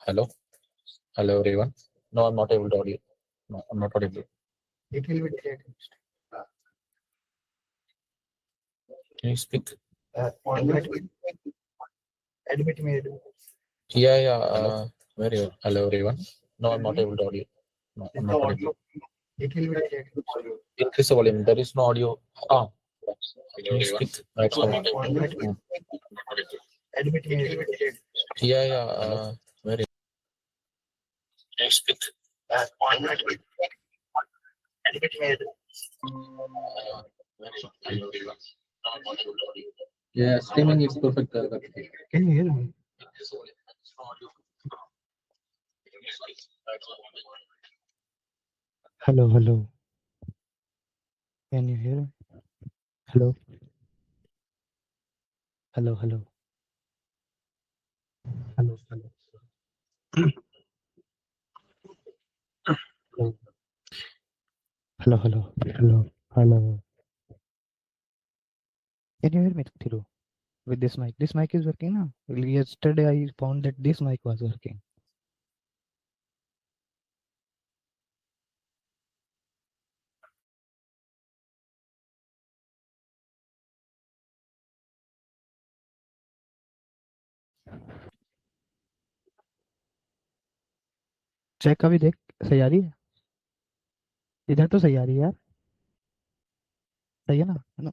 Hello, hello everyone. No, I'm not able to audio. No, I'm not audible. It will be delayed. Can you speak? Admit me. Yeah. Very well. Hello everyone. No, I'm not able to audio. No, I'm not audible. It will be delayed. Increase the volume. There is no audio. Ah, can you speak? Right. Admit me. Yeah. Very. Can you speak? Admit me. Yeah, streaming is perfect. Can you hear me? Hello. Can you hear me? Hello. Hello. Hello. Hello. Can you hear me, Thiru? With this mic. This mic is working now. Yesterday I found that this mic was working. Check अभी देख सही आ रही है इधर तो सही आ रही है यार सही है ना ना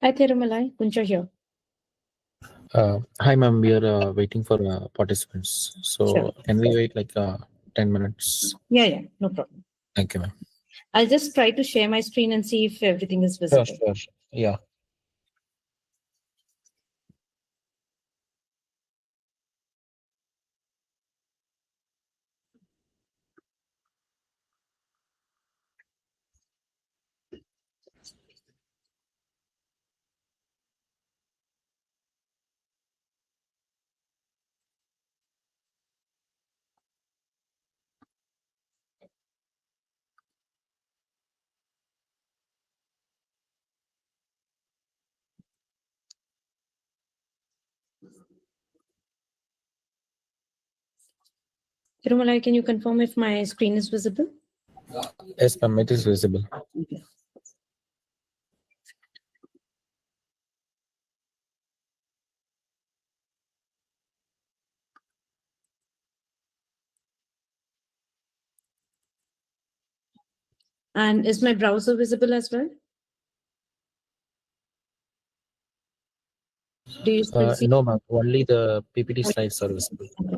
Hi, Thirumalai. Kuncha here. Hi, ma'am. We are waiting for participants. So Sure. can we wait like 10 minutes? Yeah, no problem. Thank you, ma'am. I'll just try to share my screen and see if everything is visible. Sure. Yeah. Thirumalai, can you confirm if my screen is visible? Yes, ma'am. It is visible. Okay. And is my browser visible as well? Do you still see? No, ma'am. Only the PPT slides are visible. Okay.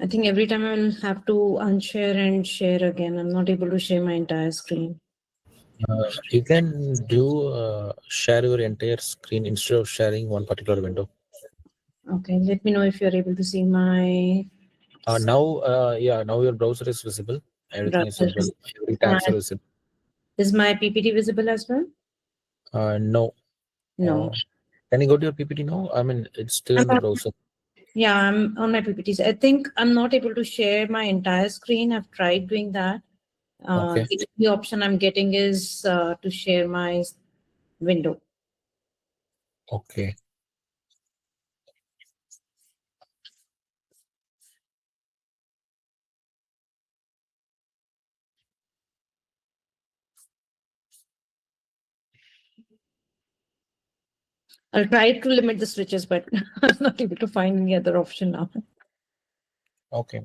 I think every time I will have to unshare and share again. I'm not able to share my entire screen. You can do share your entire screen instead of sharing one particular window. Okay, let me know if you're able to see my. Now your browser is visible. Everything is visible. Every tabs are visible. Is my PPT visible as well? No. No. Can you go to your PPT now? I mean, it's still in the browser. Yeah, I'm on my PPTs. I think I'm not able to share my entire screen. I've tried doing that. Okay. The option I'm getting is to share my window. Okay. I'll try to limit the switches, but I'm not able to find any other option now. Okay.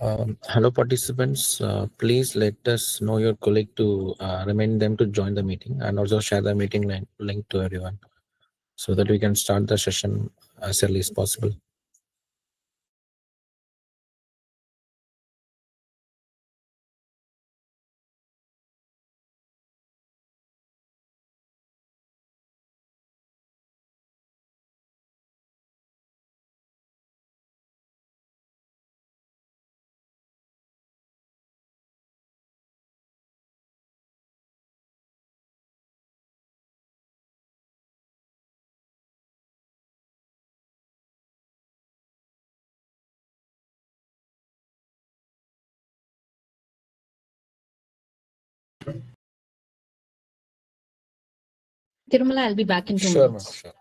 Hello, participants. Please let us know your colleague to remind them to join the meeting and also share the meeting link to everyone so that we can start the session as early as possible. Tirumala, I'll be back in 2 Sure, minutes. sure.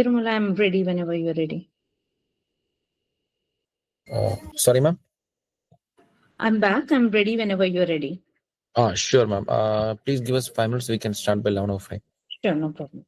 Tirumala, I'm ready whenever you're ready. Sorry, ma'am. I'm back. I'm ready whenever you're ready. Sure, ma'am. Please give us 5 minutes. We can start by 11:05. Sure, no problem.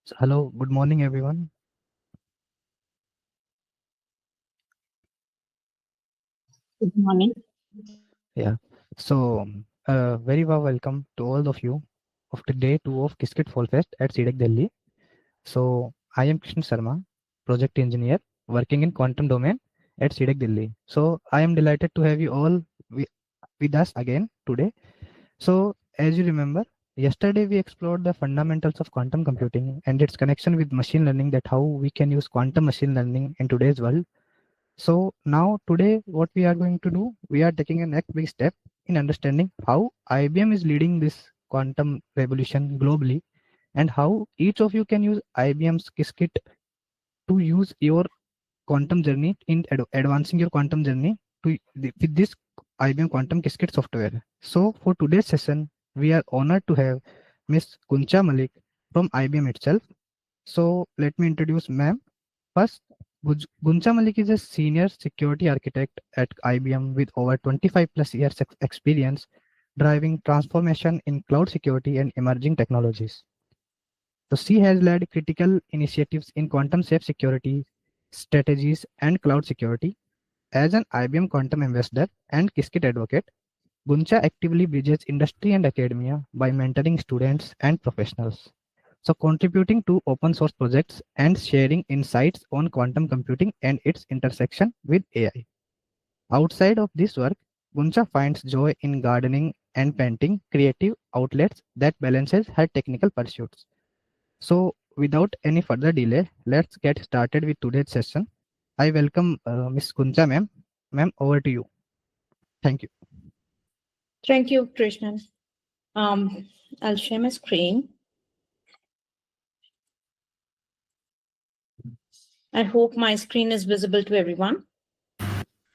So, hello, good morning, everyone. Good morning. Yeah. So, very warm welcome to all of you of the day 2 of Qiskit Fall Fest at C-DAC Delhi. So, I am Krishna Sharma, project engineer working in quantum domain at C-DAC Delhi. So, I am delighted to have you all with us again today. So, as you remember, yesterday we explored the fundamentals of quantum computing and its connection with machine learning, that how we can use quantum machine learning in today's world. So now today what we are going to do, we are taking a next big step in understanding how IBM is leading this quantum revolution globally, and how each of you can use IBM's Qiskit to use your quantum journey in advancing your quantum journey to with this IBM Quantum Qiskit software. So for today's session, we are honored to have Ms. Guncha Malik from IBM itself. So let me introduce ma'am. First, Guncha Malik is a senior security architect at IBM with over 25 plus years experience driving transformation in cloud security and emerging technologies. So she has led critical initiatives in quantum safe security strategies and cloud security. As an IBM Quantum Ambassador and Qiskit advocate, Guncha actively bridges industry and academia by mentoring students and professionals. So contributing to open source projects and sharing insights on quantum computing and its intersection with AI. Outside of this work, Guncha finds joy in gardening and painting, creative outlets that balances her technical pursuits. So without any further delay, let's get started with today's session. I welcome Ms. Guncha ma'am. Ma'am, over to you. Thank you. Thank you, Krishnan. I'll share my screen. I hope my screen is visible to everyone.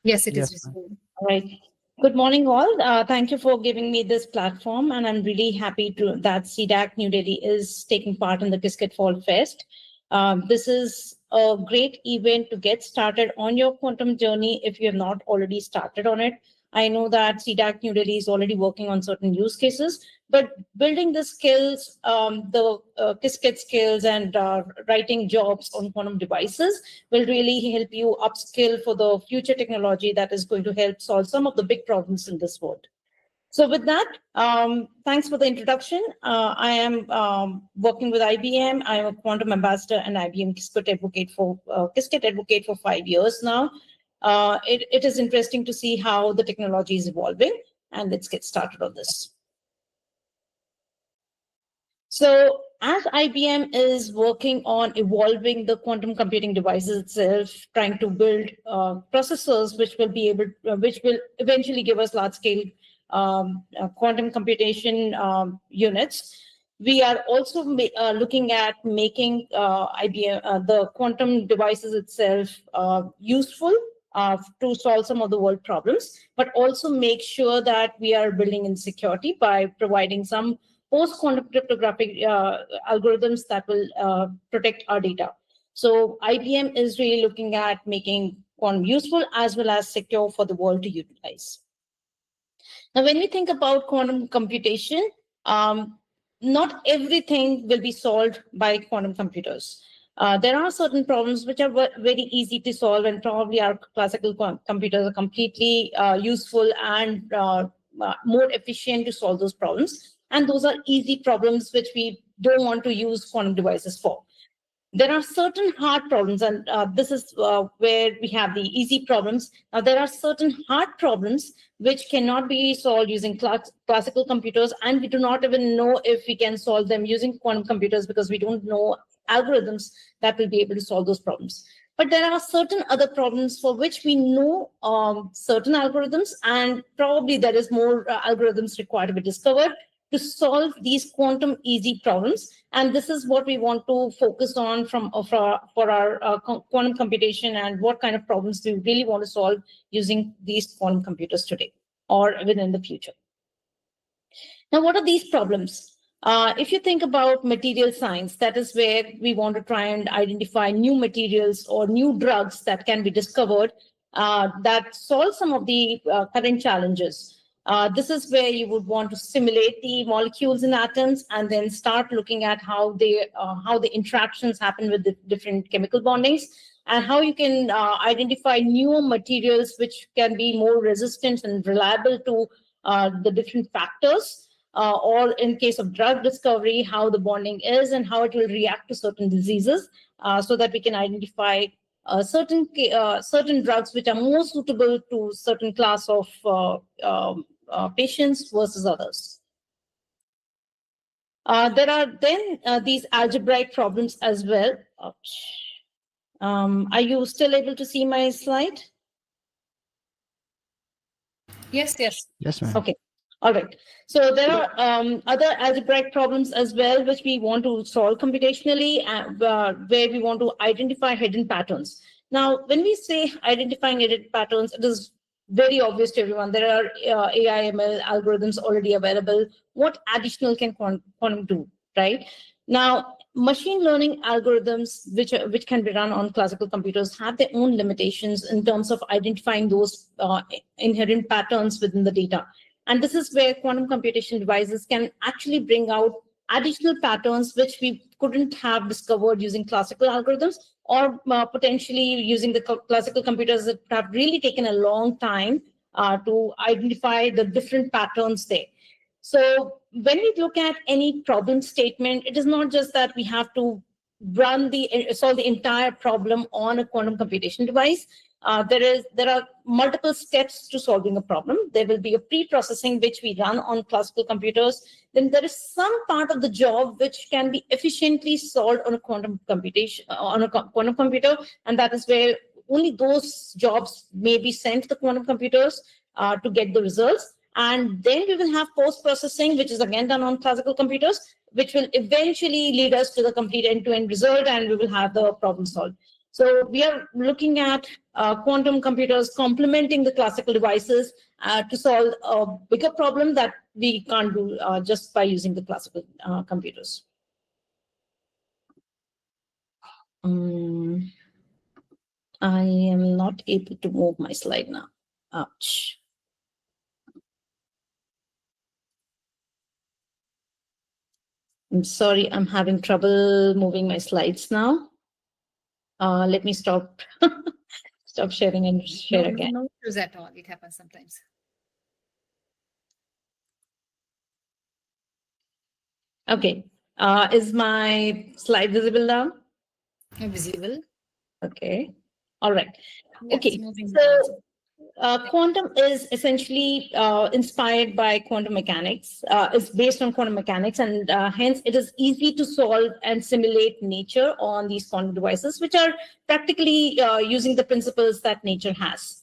Yes, it is Yes, visible. All right. Good morning, all. Thank you for giving me this platform, and I'm really happy that C-DAC New Delhi is taking part in the Qiskit Fall Fest. This is a great event to get started on your quantum journey if you have not already started on it. I know that C-DAC New Delhi is already working on certain use cases, but building the skills, the Qiskit skills and writing jobs on quantum devices will really help you upskill for the future technology that is going to help solve some of the big problems in this world. So with that, thanks for the introduction. I am working with IBM. I am a quantum ambassador and IBM Qiskit advocate for 5 years now. It is interesting to see how the technology is evolving, and let's get started on this. So as IBM is working on evolving the quantum computing devices itself, trying to build processors which will eventually give us large-scale quantum computation units, we are also looking at making IBM the quantum devices itself useful to solve some of the world problems, but also make sure that we are building in security by providing some post-quantum cryptographic algorithms that will protect our data. So IBM is really looking at making quantum useful as well as secure for the world to utilize. Now, when we think about quantum computation, not everything will be solved by quantum computers. There are certain problems which are very easy to solve, and probably our classical computers are completely useful and more efficient to solve those problems. And those are easy problems which we don't want to use quantum devices for. There are certain hard problems, and this is where we have the easy problems. Now, there are certain hard problems which cannot be solved using classical computers, and we do not even know if we can solve them using quantum computers because we don't know algorithms that will be able to solve those problems. But there are certain other problems for which we know certain algorithms, and probably there is more algorithms required to be discovered to solve these quantum easy problems. And this is what we want to focus on for our quantum computation, and what kind of problems do we really want to solve using these quantum computers today or within the future. Now, what are these problems? If you think about material science, that is where we want to try and identify new materials or new drugs that can be discovered that solve some of the current challenges. This is where you would want to simulate the molecules in atoms and then start looking at how the interactions happen with the different chemical bondings, and how you can identify new materials which can be more resistant and reliable to the different factors. Or in case of drug discovery, how the bonding is and how it will react to certain diseases, so that we can identify certain drugs which are more suitable to certain class of patients versus others. There are then these algebraic problems as well. Are you still able to see my slide? Yes, yes. Yes, ma'am. Okay. All right. So there are other algebraic problems as well, which we want to solve computationally, where we want to identify hidden patterns. Now, when we say identifying hidden patterns, it is very obvious to everyone. There are AI ML algorithms already available. What additional can quantum do, right? Now, machine learning algorithms, which can be run on classical computers, have their own limitations in terms of identifying those inherent patterns within the data. And this is where quantum computation devices can actually bring out additional patterns which we couldn't have discovered using classical algorithms, or potentially using the classical computers that have really taken a long time to identify the different patterns there. So when we look at any problem statement, it is not just that we have to solve the entire problem on a quantum computation device. There are multiple steps to solving a problem. There will be a pre-processing which we run on classical computers. Then there is some part of the job which can be efficiently solved on a quantum computation on a quantum computer, and that is where only those jobs may be sent to the quantum computers to get the results. And then we will have post-processing, which is again done on classical computers, which will eventually lead us to the complete end-to-end result, and we will have the problem solved. So we are looking at quantum computers complementing the classical devices to solve a bigger problem that we can't do just by using the classical computers. I am not able to move my slide now. Ouch. I'm sorry, I'm having trouble moving my slides now. Let me stop sharing and share again. No issues at all. It happens sometimes. Okay. Is my slide visible now? Visible. Okay. All right. Yes, Okay. moving So quantum is essentially inspired by quantum mechanics. It's based on quantum mechanics, and hence it is easy to solve and simulate nature on these quantum devices, which are practically using the principles that nature has.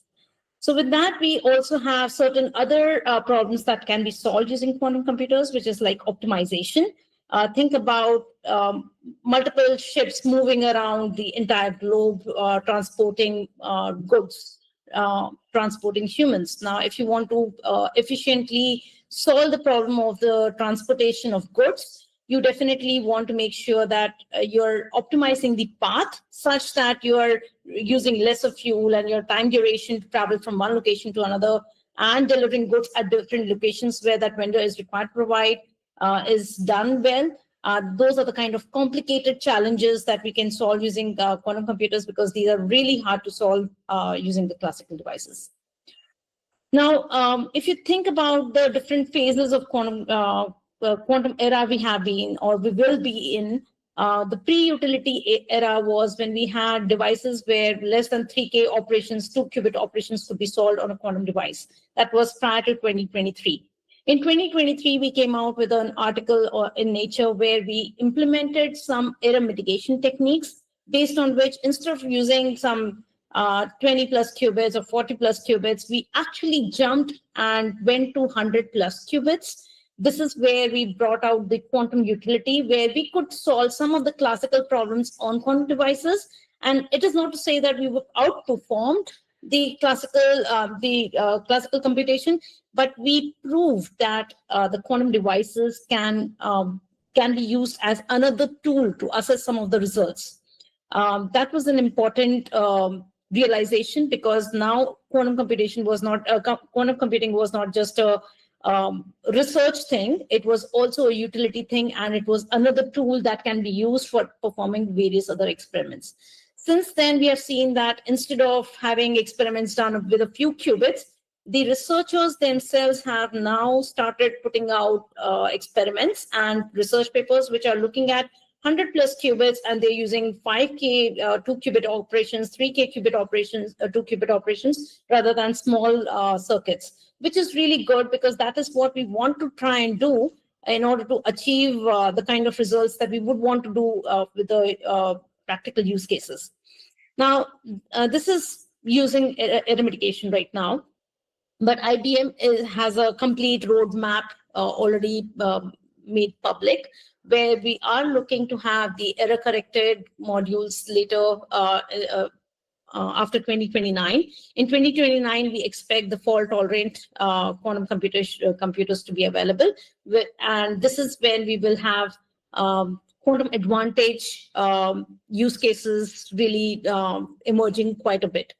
So with that, we also have certain other problems that can be solved using quantum computers, which is like optimization. Think about multiple ships moving around the entire globe, transporting goods, transporting humans. Now, if you want to efficiently solve the problem of the transportation of goods, you definitely want to make sure that you're optimizing the path such that you're using less of fuel, and your time duration to travel from one location to another and delivering goods at different locations where that vendor is required to provide is done well. Those are the kind of complicated challenges that we can solve using quantum computers, because these are really hard to solve using the classical devices. Now, if you think about the different phases of quantum era we have been, or we will be in, the pre-utility era was when we had devices where less than 3K operations, 2-qubit operations could be solved on a quantum device. That was prior to 2023. In 2023, we came out with an article in Nature where we implemented some error mitigation techniques based on which, instead of using some 20 plus qubits or 40 plus qubits, we actually jumped and went to 100 plus qubits. This is where we brought out the quantum utility, where we could solve some of the classical problems on quantum devices. And it is not to say that we were outperformed the classical computation, but we proved that the quantum devices can be used as another tool to assess some of the results. That was an important realization, because now quantum computing was not just a research thing. It was also a utility thing, and it was another tool that can be used for performing various other experiments. Since then, we have seen that instead of having experiments done with a few qubits, the researchers themselves have now started putting out experiments and research papers which are looking at 100 plus qubits, and they're using 5K 2-qubit operations, 3K qubit operations, 2-qubit operations, rather than small circuits, which is really good, because that is what we want to try and do in order to achieve the kind of results that we would want to do with the practical use cases. Now, this is using error mitigation right now, but IBM has a complete roadmap already made public, where we are looking to have the error-corrected modules later after 2029. In 2029, we expect the fault-tolerant quantum computers to be available, and this is when we will have quantum advantage use cases really emerging quite a bit.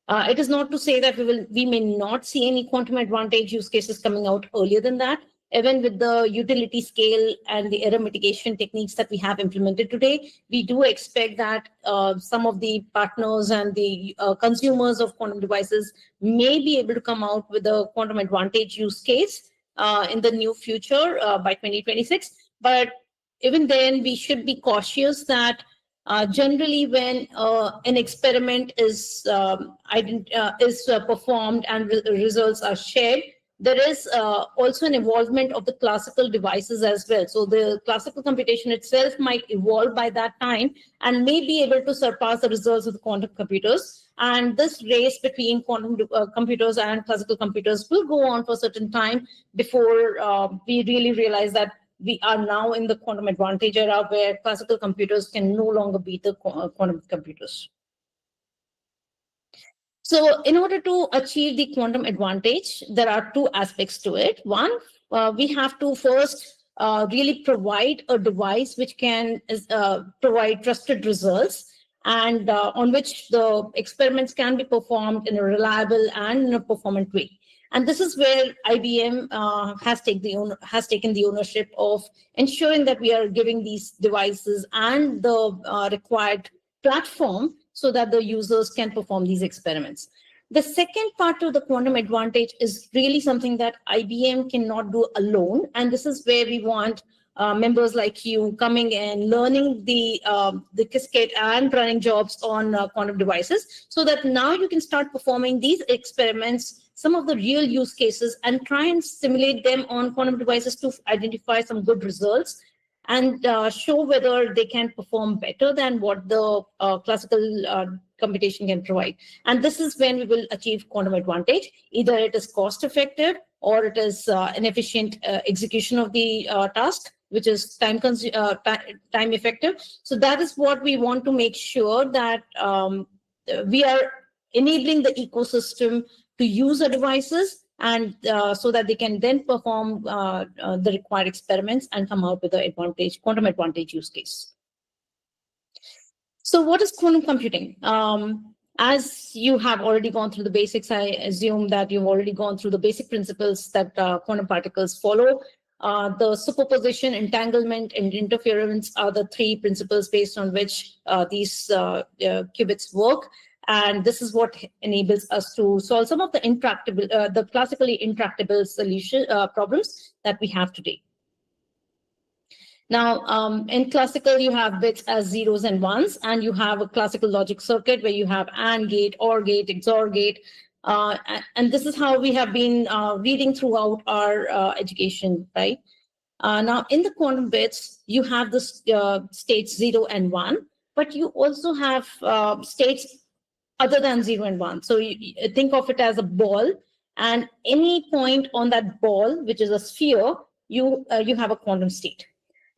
It is not to say that we may not see any quantum advantage use cases coming out earlier than that. Even with the utility scale and the error mitigation techniques that we have implemented today, we do expect that some of the partners and the consumers of quantum devices may be able to come out with a quantum advantage use case in the near future by 2026. But even then, we should be cautious that generally when an experiment is performed and results are shared, there is also an evolvement of the classical devices as well. So the classical computation itself might evolve by that time and may be able to surpass the results of the quantum computers. And this race between quantum computers and classical computers will go on for a certain time before we really realize that we are now in the quantum advantage era where classical computers can no longer beat the quantum computers. So in order to achieve the quantum advantage, there are two aspects to it. One, we have to first really provide a device which can provide trusted results and on which the experiments can be performed in a reliable and in a performant way. And this is where IBM has taken the ownership of ensuring that we are giving these devices and the required platform so that the users can perform these experiments. The second part of the quantum advantage is really something that IBM cannot do alone. And this is where we want members like you coming and learning the Qiskit and running jobs on quantum devices so that now you can start performing these experiments, some of the real use cases, and try and simulate them on quantum devices to identify some good results and show whether they can perform better than what the classical computation can provide. And this is when we will achieve quantum advantage. Either it is cost effective or it is an efficient execution of the task, which is time effective. So that is what we want to make sure that we are enabling the ecosystem to use the devices and so that they can then perform the required experiments and come out with the quantum advantage use case. So what is quantum computing? As you have already gone through the basics, I assume that you've already gone through the basic principles that quantum particles follow. The superposition, entanglement, and interference are the three principles based on which these qubits work. And this is what enables us to solve some of the the classically intractable solution problems that we have today. Now, in classical, you have bits as zeros and ones, and you have a classical logic circuit where you have AND gate, OR gate, XOR gate. And this is how we have been reading throughout our education, right? Now, in the quantum bits, you have the states 0 and 1, but you also have states other than 0 and 1. So you think of it as a ball, and any point on that ball, which is a sphere, you have a quantum state.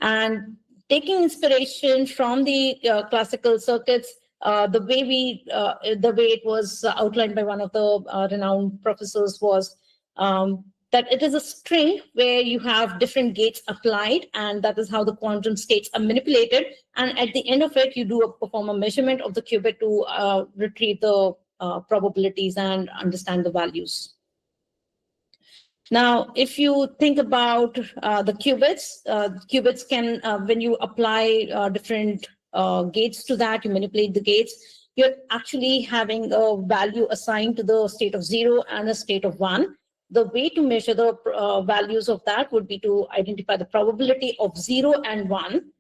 And taking inspiration from the classical circuits, the way it was outlined by one of the renowned professors was that it is a string where you have different gates applied, and that is how the quantum states are manipulated. And at the end of it, you perform a measurement of the qubit to retrieve the probabilities and understand the values. Now, if you think about the qubits can, when you apply different gates to that, you manipulate the gates, you're actually having a value assigned to the state of 0 and a state of 1. The way to measure the values of that would be to identify the probability of 0 and 1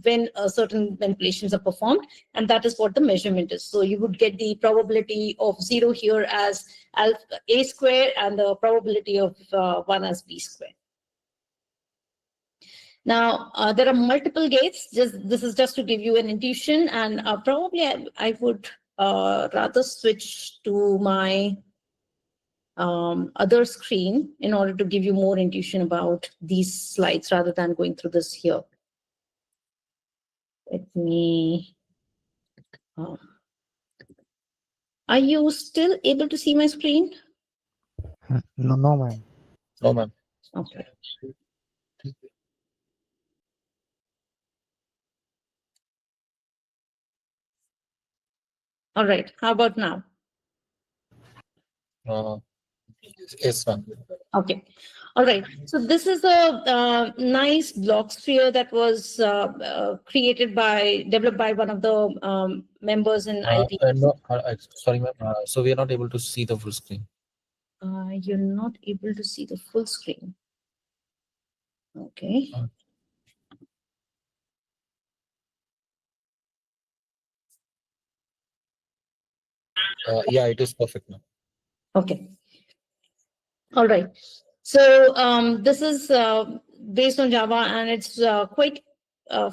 when certain manipulations are performed, and that is what the measurement is. So you would get the probability of 0 here as a square and the probability of 1 as b square. Now, there are multiple gates. This is just to give you an intuition, and probably I would rather switch to my other screen in order to give you more intuition about these slides rather than going through this here. Let me Are you still able to see my screen? No, no, ma'am. No, ma'am. Okay. All right. How about now? Yes, ma'am. Okay. All right. So this is a nice block sphere that was developed by one of the members in IBM. No, sorry, ma'am. So we are not able to see the full screen. You're not able to see the full screen. Okay. Yeah, it is perfect now. Okay. All right. So this is based on Java, and it's quite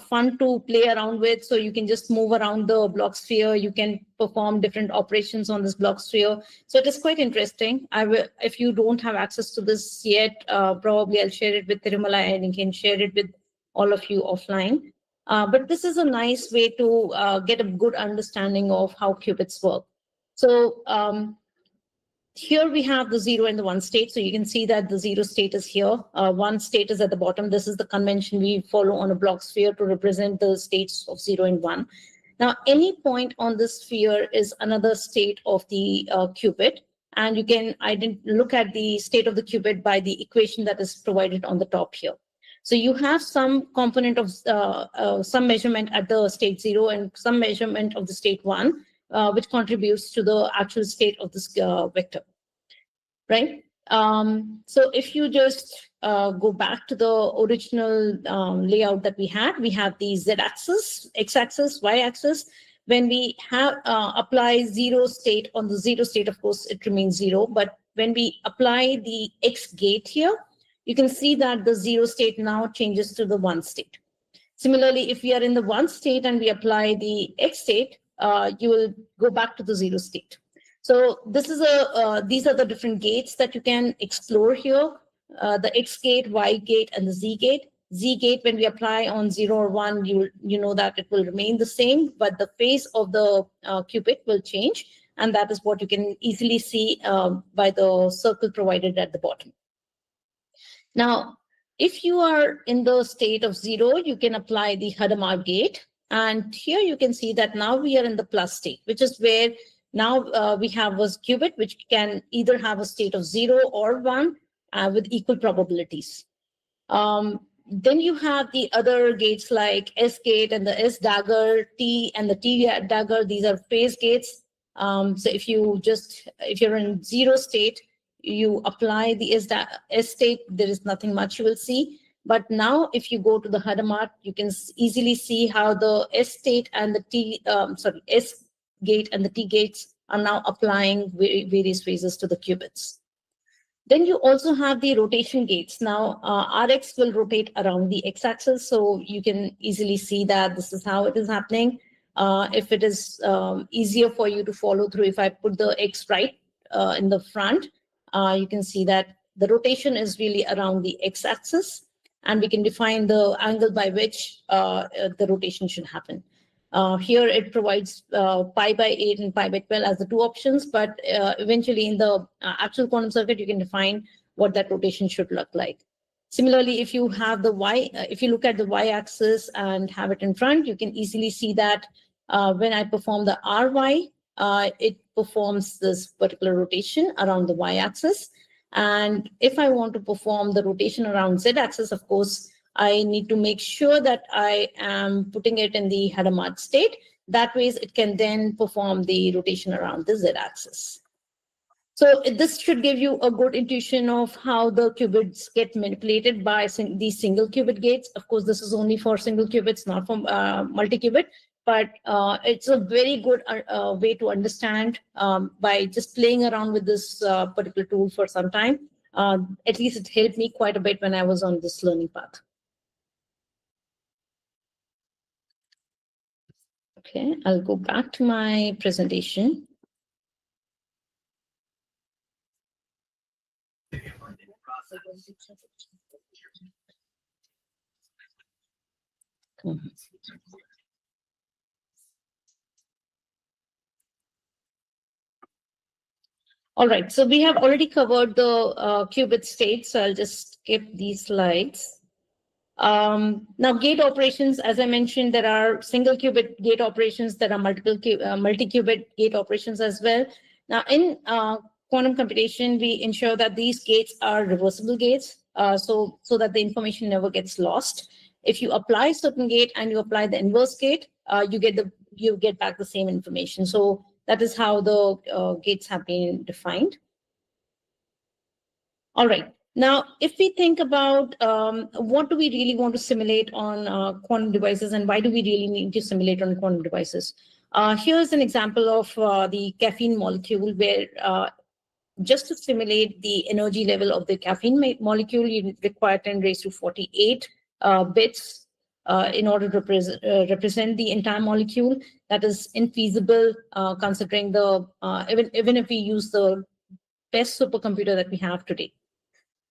fun to play around with. So you can just move around the block sphere. You can perform different operations on this block sphere. So it is quite interesting. If you don't have access to this yet, probably I'll share it with Tirumala, and you can share it with all of you offline. But this is a nice way to get a good understanding of how qubits work. So here we have the 0 and the 1 state. So you can see that the 0 state is here. 1 state is at the bottom. This is the convention we follow on a block sphere to represent the states of 0 and 1. Now, any point on this sphere is another state of the qubit. And you can look at the state of the qubit by the equation that is provided on the top here. So you have some component of some measurement at the state 0 and some measurement of the state 1. Which contributes to the actual state of this vector, right? So if you just go back to the original layout that we have the z-axis, x-axis, y-axis. When we have apply 0 state on the 0 state, of course, it remains 0. But when we apply the x gate here, you can see that the 0 state now changes to the 1 state. Similarly, if we are in the 1 state and we apply the x state, you will go back to the 0 state. So this is these are the different gates that you can explore here. The x gate, y gate, and the z gate. Z gate, when we apply on 0 or 1, you know that it will remain the same, but the phase of the qubit will change. And that is what you can easily see by the circle provided at the bottom. Now, if you are in the state of 0, you can apply the Hadamard gate. And here you can see that now we are in the plus state, which is where now we have a qubit, which can either have a state of 0 or 1 with equal probabilities. Then you have the other gates like S gate and the S dagger, T and the T dagger. These are phase gates. So if you're in 0 state, you apply the S state, there is nothing much you will see. But now if you go to the Hadamard, you can easily see how the S state and the S gate and the T gates are now applying various phases to the qubits. Then you also have the rotation gates. Now, Rx will rotate around the x-axis, so you can easily see that this is how it is happening. If it is easier for you to follow through, if I put the x right in the front, you can see that the rotation is really around the x-axis, and we can define the angle by which the rotation should happen. Here it provides pi by 8 and pi by 12 as the two options, but eventually in the actual quantum circuit, you can define what that rotation should look like. Similarly, if you have the if you look at the y-axis and have it in front, you can easily see that when I perform the ry, it performs this particular rotation around the y-axis. And if I want to perform the rotation around z-axis, of course, I need to make sure that I am putting it in the Hadamard state. That way, it can then perform the rotation around the z-axis. So this should give you a good intuition of how the qubits get manipulated by these single qubit gates. Of course, this is only for single qubits, not for multi-qubit. But it's a very good way to understand by just playing around with this particular tool for some time. At least it helped me quite a bit when I was on this learning path. Okay, I'll go back to my presentation. All right, so we have already covered the qubit state, so I'll just skip these slides. Now, gate operations, as I mentioned, there are single qubit gate operations, there are multi-qubit gate operations as well. Now, in quantum computation, we ensure that these gates are reversible gates, so that the information never gets lost. If you apply a certain gate and you apply the inverse gate, you get back the same information. So that is how the gates have been defined. All right. Now, if we think about what do we really want to simulate on quantum devices, and why do we really need to simulate on quantum devices? Here's an example of the caffeine molecule, where just to simulate the energy level of the caffeine molecule, you require 10 raised to 48 bits in order to represent the entire molecule. That is infeasible, considering the even if we use the best supercomputer that we have today.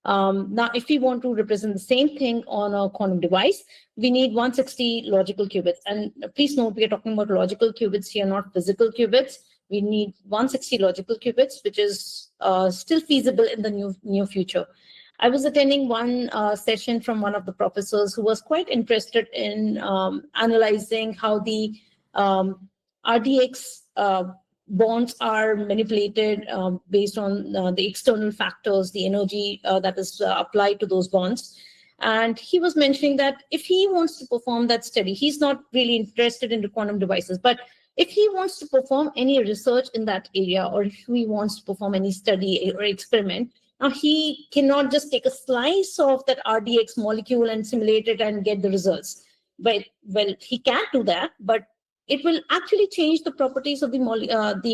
Now, if we want to represent the same thing on a quantum device, we need 160 logical qubits. And please note, we are talking about logical qubits here, not physical qubits. We need 160 logical qubits, which is still feasible in the near future. I was attending one session from one of the professors who was quite interested in analyzing how the RDX bonds are manipulated based on the external factors, the energy that is applied to those bonds. And he was mentioning that if he wants to perform that study, he's not really interested in the quantum devices, but if he wants to perform any research in that area, or if he wants to perform any study or experiment, now he cannot just take a slice of that RDX molecule and simulate it and get the results. But, well, he can do that, but it will actually change the properties of the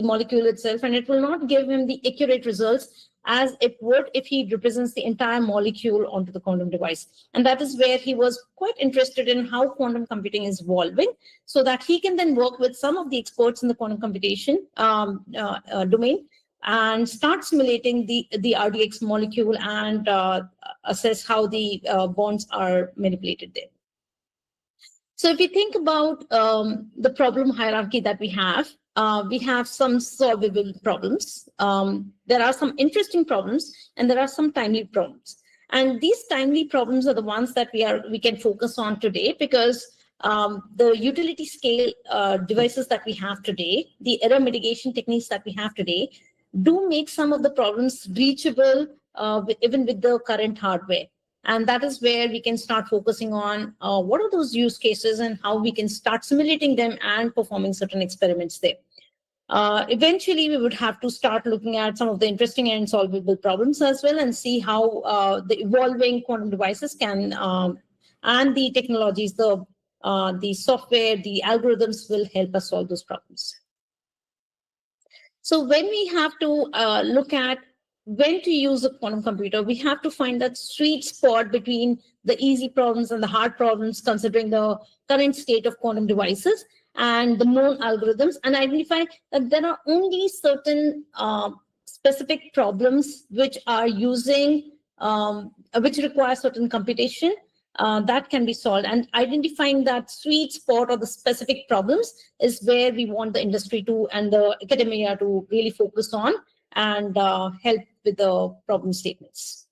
molecule itself, and it will not give him the accurate results as it would if he represents the entire molecule onto the quantum device. And that is where he was quite interested in how quantum computing is evolving, so that he can then work with some of the experts in the quantum computation domain and start simulating the RDX molecule and assess how the bonds are manipulated there. So if you think about the problem hierarchy that we have some solvable problems. There are some interesting problems, and there are some timely problems. And these timely problems are the ones that we can focus on today, because the utility scale devices that we have today, the error mitigation techniques that we have today, do make some of the problems reachable even with the current hardware. And that is where we can start focusing on what are those use cases and how we can start simulating them and performing certain experiments there. Eventually, we would have to start looking at some of the interesting and solvable problems as well, and see how the evolving quantum devices can and the technologies, the software, the algorithms will help us solve those problems. So when we have to look at when to use a quantum computer, we have to find that sweet spot between the easy problems and the hard problems, considering the current state of quantum devices and the known algorithms, and identify that there are only certain specific problems which are using, which require certain computation that can be solved. And identifying that sweet spot or the specific problems is where we want the industry to and the academia to really focus on and help with the problem statements.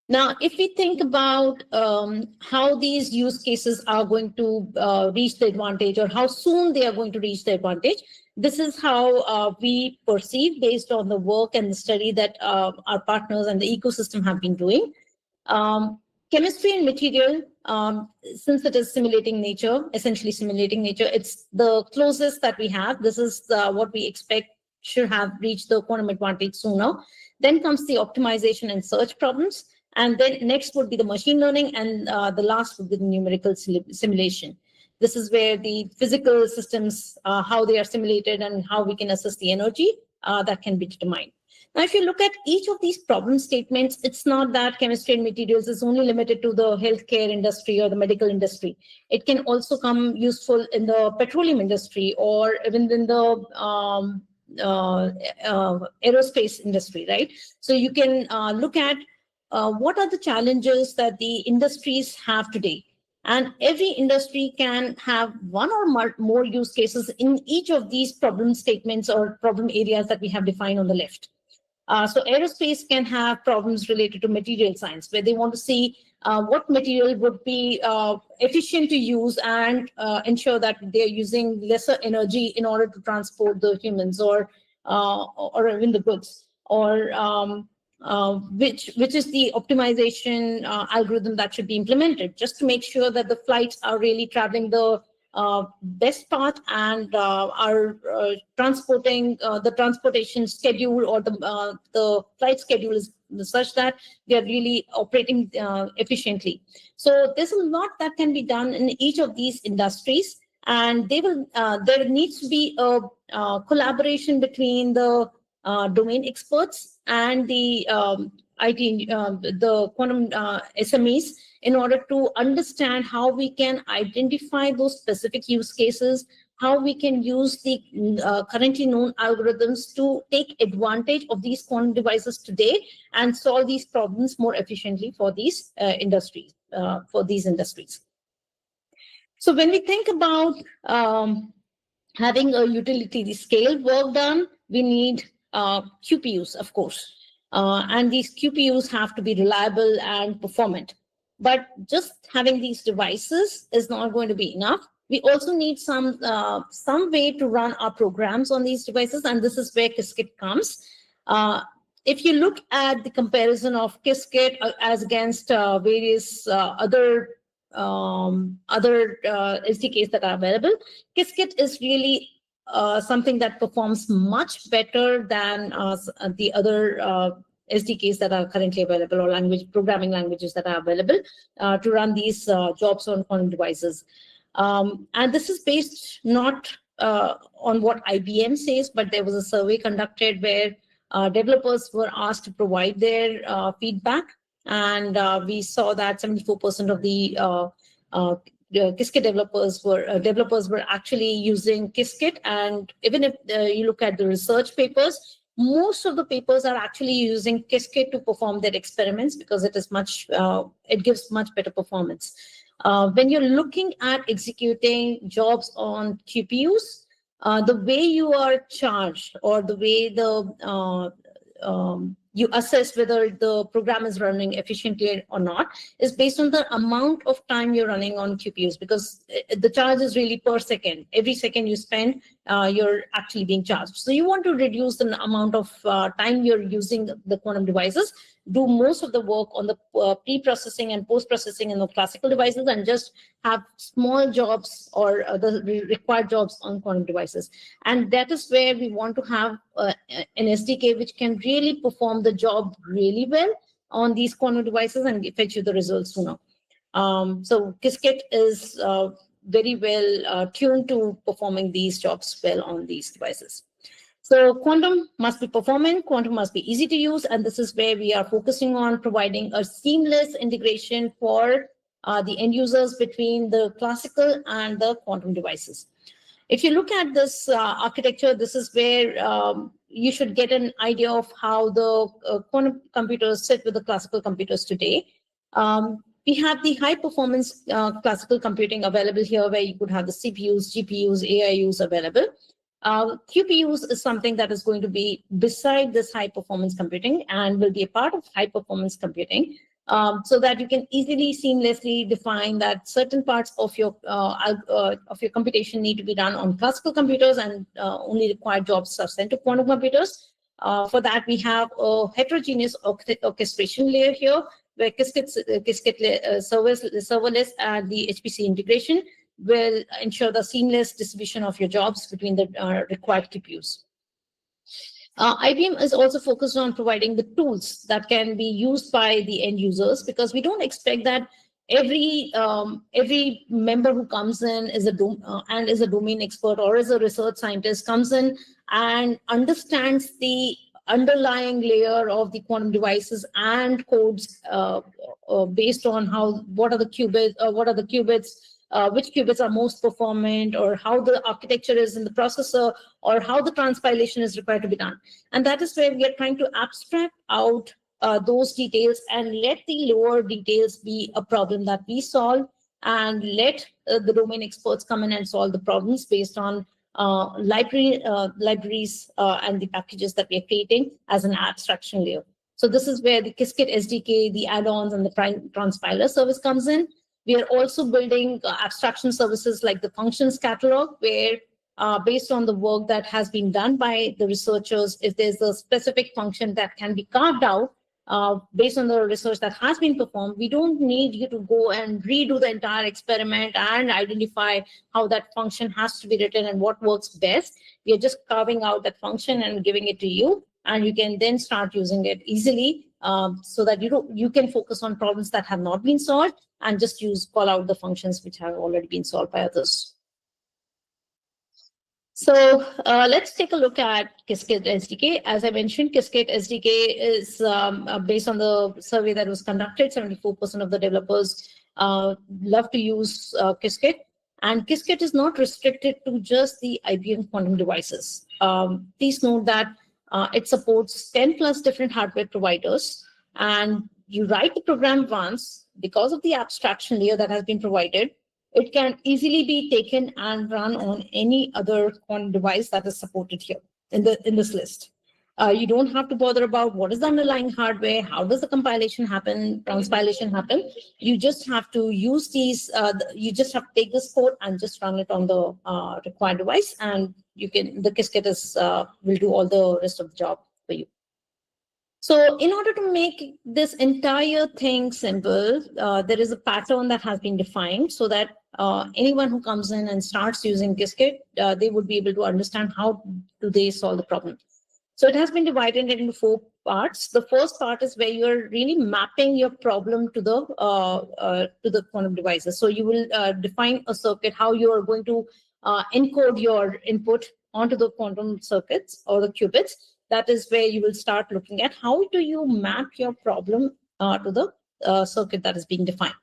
Now, if we think about how these use cases are going to reach the advantage, or how soon they are going to reach the advantage, this is how we perceive based on the work and the study that our partners and the ecosystem have been doing. Chemistry and material, since it is simulating nature, essentially simulating nature, it's the closest that we have. This is what we expect should have reached the quantum advantage sooner. Then comes the optimization and search problems. And then next would be the machine learning, and the last would be the numerical simulation. This is where the physical systems, how they are simulated and how we can assess the energy that can be determined. Now, if you look at each of these problem statements, it's not that chemistry and materials is only limited to the healthcare industry or the medical industry. It can also come useful in the petroleum industry, or even in the aerospace industry, right? So you can look at what are the challenges that the industries have today. And every industry can have one or more use cases in each of these problem statements or problem areas that we have defined on the left. So aerospace can have problems related to material science, where they want to see what material would be efficient to use and ensure that they're using lesser energy in order to transport the humans or even the goods, or which is the optimization algorithm that should be implemented, just to make sure that the flights are really traveling the best path and are transporting the transportation schedule or the flight schedule is such that they are really operating efficiently. So there's a lot that can be done in each of these industries, and there needs to be a collaboration between the domain experts and the the quantum SMEs, in order to understand how we can identify those specific use cases, how we can use the currently known algorithms to take advantage of these quantum devices today and solve these problems more efficiently for these industries. So when we think about having a utility scale work done, we need QPUs, of course. And these QPUs have to be reliable and performant. But just having these devices is not going to be enough. We also need some way to run our programs on these devices, and this is where Qiskit comes. If you look at the comparison of Qiskit as against various other SDKs that are available, Qiskit is really something that performs much better than the other SDKs that are currently available, or programming languages that are available to run these jobs on quantum devices. And this is based not on what IBM says, but there was a survey conducted where developers were asked to provide their feedback, and we saw that 74% of the Qiskit developers were actually using Qiskit. And even if you look at the research papers, most of the papers are actually using Qiskit to perform their experiments, because it is it gives much better performance. When you're looking at executing jobs on QPUs, the way you are charged, or the way you assess whether the program is running efficiently or not, is based on the amount of time you're running on QPUs, because the charge is really per second. Every second you spend, you're actually being charged. So you want to reduce the amount of time you're using the quantum devices, do most of the work on the pre-processing and post-processing in the classical devices, and just have small jobs or the required jobs on quantum devices. And that is where we want to have an SDK which can really perform the job really well on these quantum devices and fetch you the results sooner. So Qiskit is very well tuned to performing these jobs well on these devices. So quantum must be performant, quantum must be easy to use, and this is where we are focusing on providing a seamless integration for the end users between the classical and the quantum devices. If you look at this architecture, this is where you should get an idea of how the quantum computers sit with the classical computers today. We have the high performance classical computing available here, where you could have the CPUs, GPUs, AIUs available. QPUs is something that is going to be beside this high performance computing and will be a part of high performance computing, so that you can easily, seamlessly define that certain parts of your computation need to be done on classical computers, and only required jobs are sent to quantum computers. For that, we have a heterogeneous orchestration layer here, where Qiskit serverless and the HPC integration will ensure the seamless distribution of your jobs between the required QPUs. IBM is also focused on providing the tools that can be used by the end users, because we don't expect that every member who comes in is a domain expert or is a research scientist, comes in and understands the underlying layer of the quantum devices and codes based on what are the qubits, which qubits are most performant, or how the architecture is in the processor, or how the transpilation is required to be done. And that is where we are trying to abstract out those details and let the lower details be a problem that we solve and let the domain experts come in and solve the problems based on libraries and the packages that we are creating as an abstraction layer. So this is where the Qiskit SDK, the add-ons, and the transpiler service comes in. We are also building abstraction services like the functions catalog, where based on the work that has been done by the researchers, if there's a specific function that can be carved out based on the research that has been performed, we don't need you to go and redo the entire experiment and identify how that function has to be written and what works best. We are just carving out that function and giving it to you, and you can then start using it easily so that you can focus on problems that have not been solved and just call out the functions which have already been solved by others. So let's take a look at Qiskit SDK. As I mentioned, Qiskit SDK is based on the survey that was conducted. 74% of the developers love to use Qiskit. And Qiskit is not restricted to just the IBM quantum devices. Please note that it supports 10 plus different hardware providers. And you write the program once, because of the abstraction layer that has been provided, it can easily be taken and run on any other quantum device that is supported here in this list. You don't have to bother about what is the underlying hardware, how does the compilation happen, transpilation happen. You just have to use these, you just have to take this code and just run it on the required device, and the Qiskit will do all the rest of the job for you. So in order to make this entire thing simple, there is a pattern that has been defined so that anyone who comes in and starts using Qiskit, they would be able to understand how do they solve the problem. So it has been divided into 4 parts. The first part is where you're really mapping your problem to the quantum devices. So you will define a circuit, how you are going to encode your input onto the quantum circuits or the qubits. That is where you will start looking at how do you map your problem to the circuit that is being defined.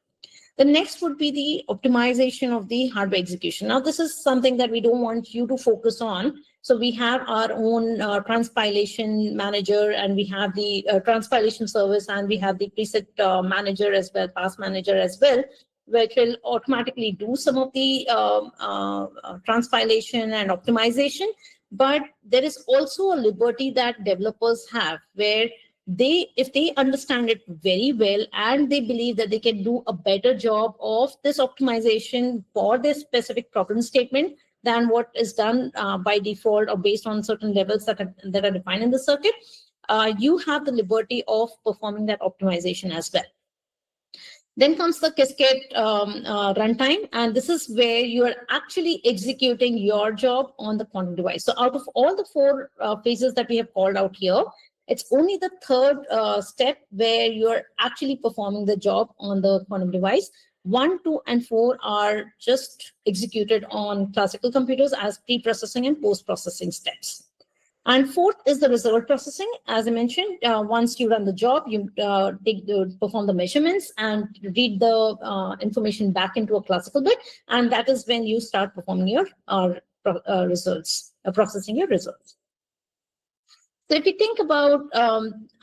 The next would be the optimization of the hardware execution. Now, this is something that we don't want you to focus on. So we have our own transpilation manager, and we have the transpilation service, and we have the preset manager as well, pass manager as well, which will automatically do some of the transpilation and optimization. But there is also a liberty that developers have where if they understand it very well and they believe that they can do a better job of this optimization for this specific problem statement than what is done by default or based on certain levels that are defined in the circuit, you have the liberty of performing that optimization as well. Then comes the Qiskit runtime, and this is where you are actually executing your job on the quantum device. So out of all the 4 phases that we have called out here, it's only the third step where you're actually performing the job on the quantum device. 1, 2, and 4 are just executed on classical computers as pre-processing and post-processing steps. And 4th is the result processing. As I mentioned, once you run the job, you perform the measurements and read the information back into a classical bit, and that is when you start performing your results, processing your results. So if you think about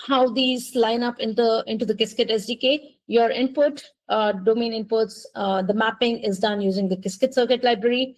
how these line up into the Qiskit SDK, your input, domain inputs, the mapping is done using the Qiskit circuit library.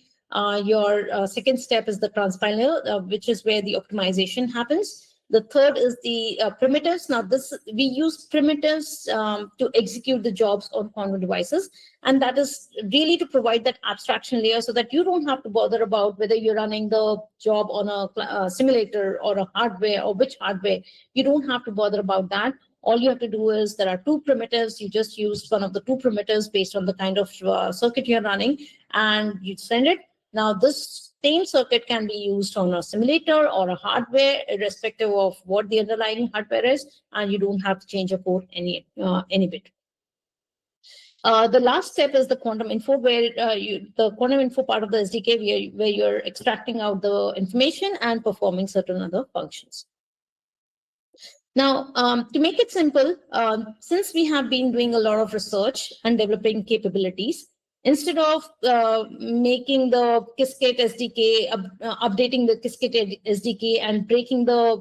Your second step is the transpiler, which is where the optimization happens. The third is the primitives. Now, we use primitives to execute the jobs on quantum devices, and that is really to provide that abstraction layer so that you don't have to bother about whether you're running the job on a simulator or a hardware or which hardware. You don't have to bother about that. All you have to do is there are 2 primitives. You just use one of the 2 primitives based on the kind of circuit you're running, and you send it. Now, this same circuit can be used on a simulator or a hardware, irrespective of what the underlying hardware is, and you don't have to change a port any bit. The last step is the quantum info, where the quantum info part of the SDK, where you're extracting out the information and performing certain other functions. Now, to make it simple, since we have been doing a lot of research and developing capabilities, instead of making the Qiskit SDK, updating the Qiskit SDK and breaking the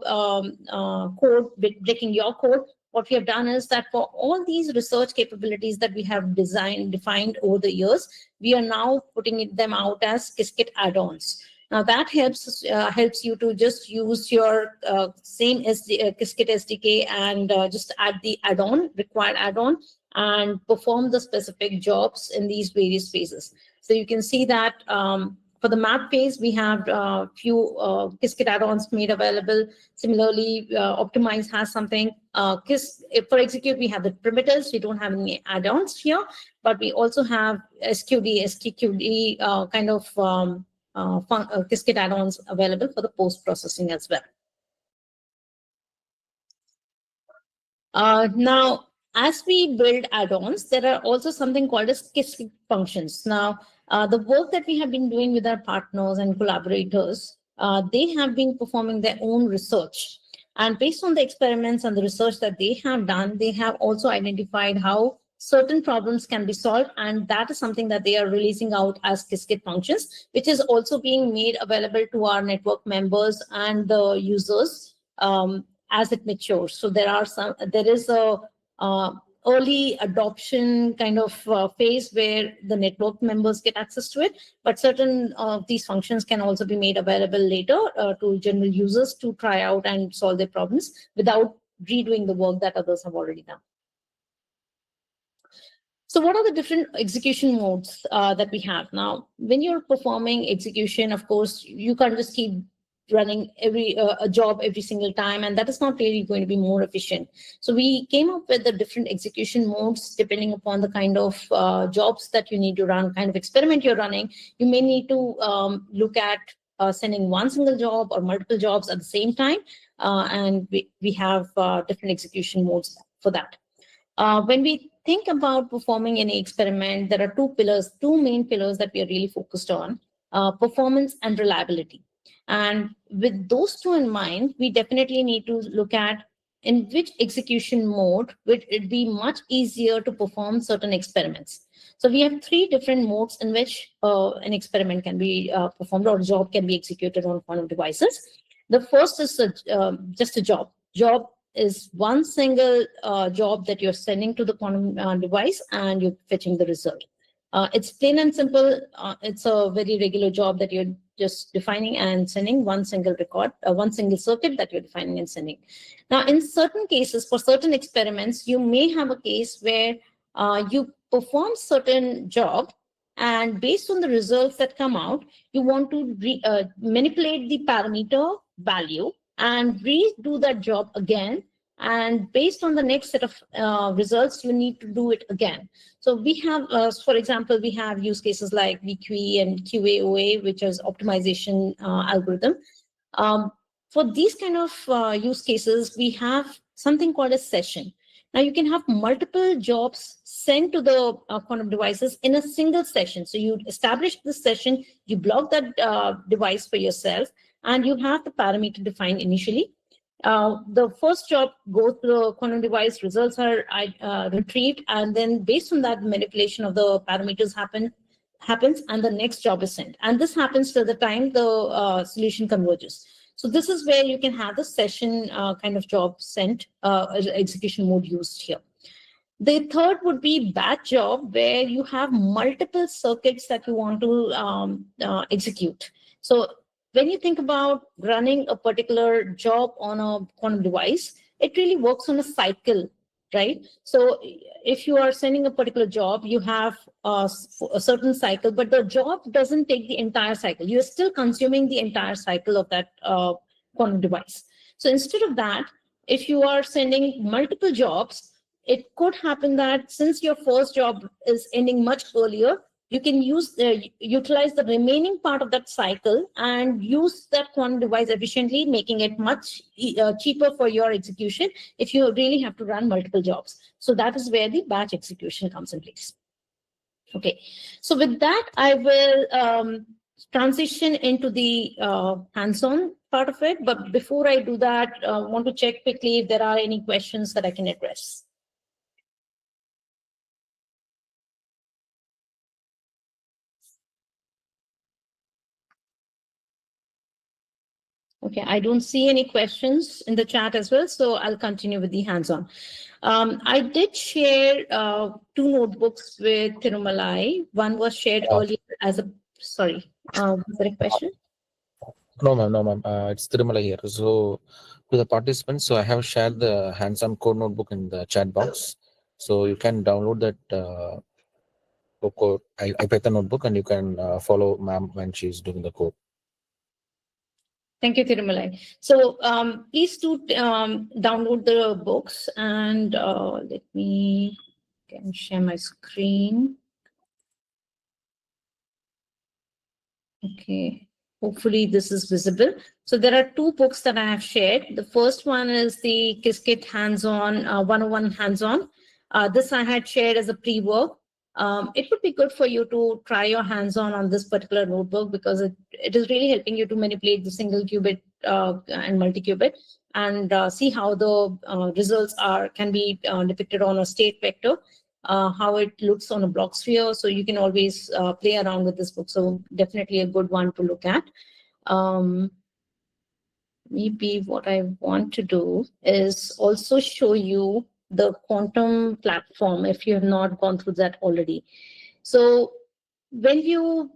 code, breaking your code, what we have done is that for all these research capabilities that we have defined over the years, we are now putting them out as Qiskit add-ons. Now that helps you to just use your same Qiskit SDK and just add the required add-on, and perform the specific jobs in these various phases. So you can see that for the map phase, we have a few Qiskit add-ons made available. Similarly, Optimize has something. For execute, we have the primitives. We don't have any add-ons here, but we also have SQD, STQD kind of Qiskit add-ons available for the post-processing as well. Now, as we build add-ons, there are also something called as Qiskit functions. Now, the work that we have been doing with our partners and collaborators, they have been performing their own research. And based on the experiments and the research that they have done, they have also identified how certain problems can be solved. And that is something that they are releasing out as Qiskit functions, which is also being made available to our network members and the users as it matures. So there is a early adoption kind of phase where the network members get access to it, but certain of these functions can also be made available later to general users to try out and solve their problems without redoing the work that others have already done. So what are the different execution modes that we have? Now, when you're performing execution, of course, you can't just keep running a job every single time, and that is not really going to be more efficient. So we came up with the different execution modes depending upon the kind of jobs that you need to run, kind of experiment you're running. You may need to look at sending one single job or multiple jobs at the same time, and we have different execution modes for that. When we think about performing any experiment, there are two main pillars that we are really focused on, performance and reliability. And with those two in mind, we definitely need to look at in which execution mode would it be much easier to perform certain experiments. So we have three different modes in which an experiment can be performed or a job can be executed on quantum devices. The first is just a job. Job is one single job that you're sending to the quantum device and you're fetching the result. It's plain and simple. It's a very regular job that you're just defining and sending one single record, one single circuit that you're defining and sending. Now, in certain cases, for certain experiments, you may have a case where you perform certain job, and based on the results that come out, you want to manipulate the parameter value and redo that job again. And based on the next set of results, you need to do it again. So we have, for example, we have use cases like VQE and QAOA, which is optimization algorithm. For these kind of use cases, we have something called a session. Now you can have multiple jobs sent to the quantum devices in a single session. So you establish this session, you block that device for yourself, and you have the parameter defined initially. The first job goes to the quantum device, results are retrieved, and then based on that, manipulation of the parameters happens, and the next job is sent. And this happens till the time the solution converges. So this is where you can have the session kind of job sent, execution mode used here. The third would be batch job, where you have multiple circuits that you want to execute. So when you think about running a particular job on a quantum device, it really works on a cycle, right? So if you are sending a particular job, you have a certain cycle, but the job doesn't take the entire cycle. You're still consuming the entire cycle of that quantum device. So instead of that, if you are sending multiple jobs, it could happen that since your first job is ending much earlier, you can utilize the remaining part of that cycle and use that quantum device efficiently, making it much cheaper for your execution if you really have to run multiple jobs. So that is where the batch execution comes in place. Okay, so with that, I will transition into the hands-on part of it. But before I do that, I want to check quickly if there are any questions that I can address. Okay, I don't see any questions in the chat as well, so I'll continue with the hands-on. I did share 2 notebooks with Tirumalai. One was shared earlier as a, sorry, was there a question? No, ma'am. No, ma'am. It's Tirumala here. So, to the participants, so I have shared the hands-on code notebook in the chat box. So you can download that code, Python notebook, and you can follow ma'am when she's doing the code. Thank you, Tirumalai. So please do download the books, and let me share my screen. Okay, hopefully this is visible. So there are 2 books that I have shared. The first one is the Qiskit hands-on 101 hands-on. This I had shared as a pre-work. It would be good for you to try your hands-on this particular notebook, because it is really helping you to manipulate the single qubit and multi-qubit, and see how the results can be depicted on a state vector. How it looks on a block sphere. So you can always play around with this book. So definitely a good one to look at. Maybe what I want to do is also show you the quantum platform if you have not gone through that already. So when you,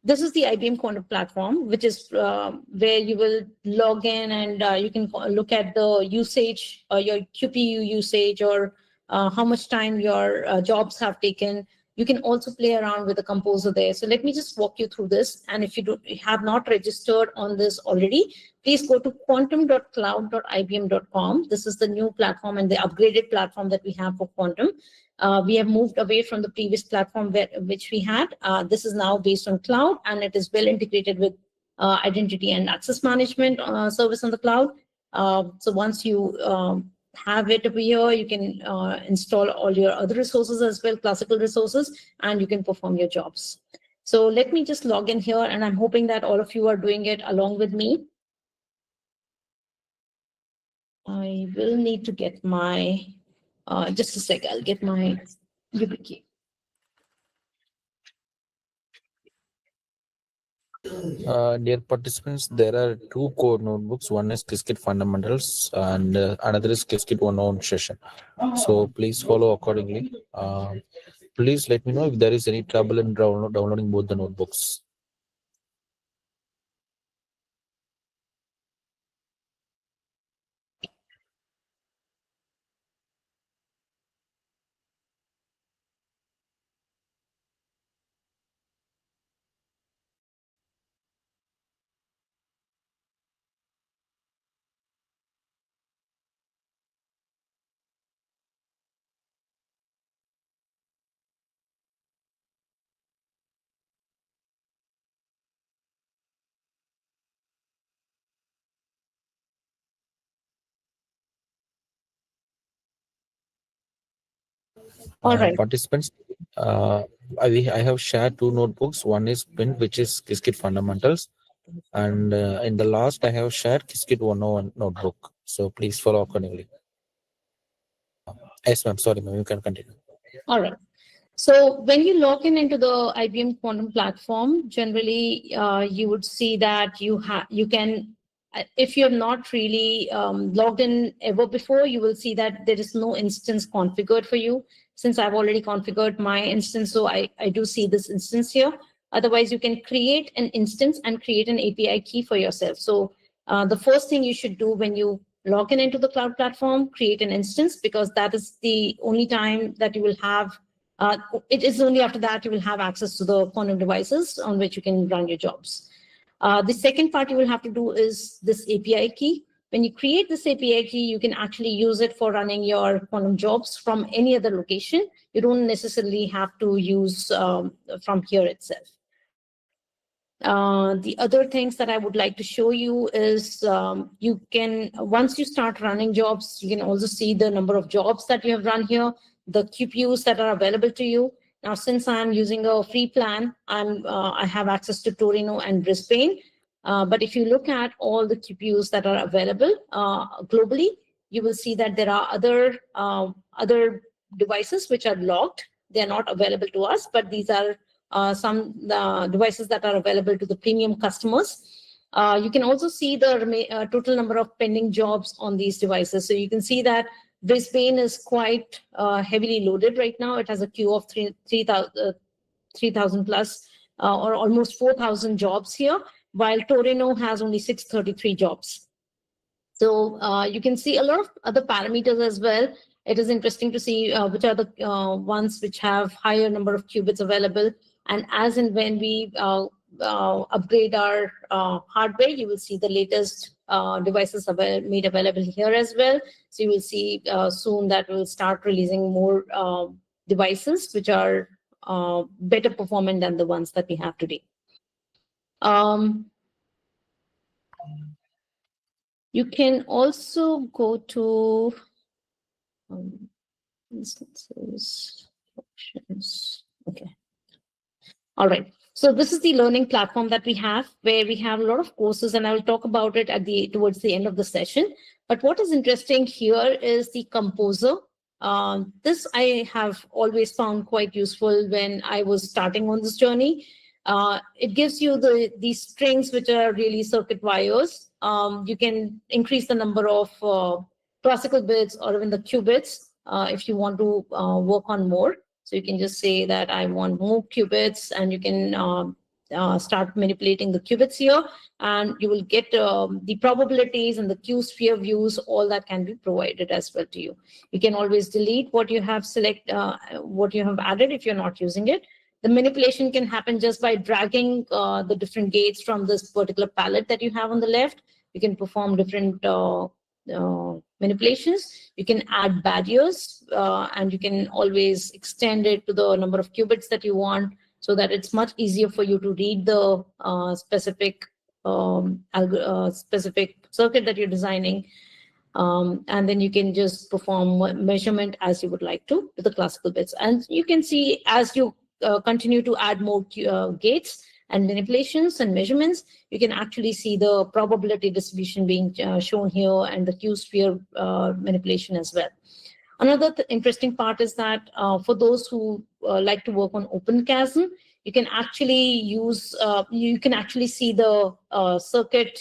this is the IBM quantum platform, which is where you will log in, and you can look at the usage, your QPU usage, or how much time your jobs have taken. You can also play around with the composer there. So let me just walk you through this. And if you have not registered on this already, please go to quantum.cloud.ibm.com. This is the new platform and the upgraded platform that we have for quantum. We have moved away from the previous platform which we had. This is now based on cloud, and it is well integrated with identity and access management service on the cloud. So once you have it over here, you can install all your other resources as well, classical resources, and you can perform your jobs. So let me just log in here, and I'm hoping that all of you are doing it along with me. I will need to get my, just a sec, I'll get my YubiKey. Dear participants, there are 2 core notebooks. One is Qiskit Fundamentals, and another is Qiskit 101 session. So please follow accordingly. Please let me know if there is any trouble in downloading both the notebooks. All right. Participants, I have shared 2 notebooks. One is pinned, which is Qiskit Fundamentals, and in the last I have shared Qiskit 101 notebook. So please follow accordingly. Yes, ma'am. Sorry, ma'am. You can continue. All right. So when you log in into the IBM Quantum platform, generally you would see that you can, if you have not really logged in ever before, you will see that there is no instance configured for you. Since I've already configured my instance, so I do see this instance here. Otherwise, you can create an instance and create an API key for yourself. So the first thing you should do when you log in into the cloud platform, create an instance, because that is the only time that you will have it is only after that you will have access to the quantum devices on which you can run your jobs. The second part you will have to do is this API key. When you create this API key, you can actually use it for running your quantum jobs from any other location. You don't necessarily have to use from here itself. The other things that I would like to show you is you can, once you start running jobs, you can also see the number of jobs that you have run here, the QPUs that are available to you. Now, since I'm using a free plan, I have access to Torino and Brisbane. But if you look at all the QPUs that are available globally, you will see that there are other devices which are locked. They are not available to us, but these are some devices that are available to the premium customers. You can also see the total number of pending jobs on these devices. So you can see that Brisbane is quite heavily loaded right now. It has a queue of 3,000 plus or almost 4,000 jobs here, while Torino has only 633 jobs. So you can see a lot of other parameters as well. It is interesting to see which are the ones which have higher number of qubits available. And as and when we upgrade our hardware, you will see the latest devices made available here as well. So you will see soon that we'll start releasing more devices which are better performant than the ones that we have today. You can also go to instances, options. Okay. All right. So this is the learning platform that we have, where we have a lot of courses, and I will talk about it towards the end of the session. But what is interesting here is the composer. This I have always found quite useful when I was starting on this journey. It gives you these strings, which are really circuit wires. You can increase the number of classical bits or even the qubits if you want to work on more. So you can just say that I want more qubits, and you can start manipulating the qubits here, and you will get the probabilities and the Q-sphere views. All that can be provided as well to you. You can always delete what you have what you have added if you're not using it. The manipulation can happen just by dragging the different gates from this particular palette that you have on the left. You can perform different manipulations. You can add barriers, and you can always extend it to the number of qubits that you want, so that it's much easier for you to read the specific circuit that you're designing. And then you can just perform measurement as you would like to with the classical bits. And you can see as you continue to add more gates and manipulations and measurements, you can actually see the probability distribution being shown here, and the Q-sphere manipulation as well. Another interesting part is that for those who like to work on OpenQASM, you can actually use, you can actually see the circuit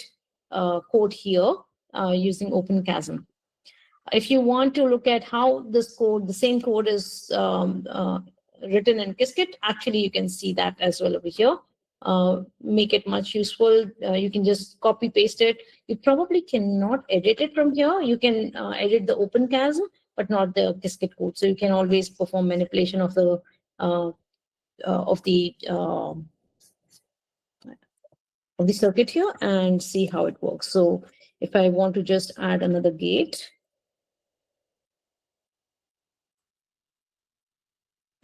code here using OpenQASM. If you want to look at how this code, the same code is written in Qiskit, actually you can see that as well over here. Make it much useful. You can just copy paste it. You probably cannot edit it from here. You can edit the OpenQASM, but not the Qiskit code. So you can always perform manipulation of the circuit here and see how it works. So if I want to just add another gate,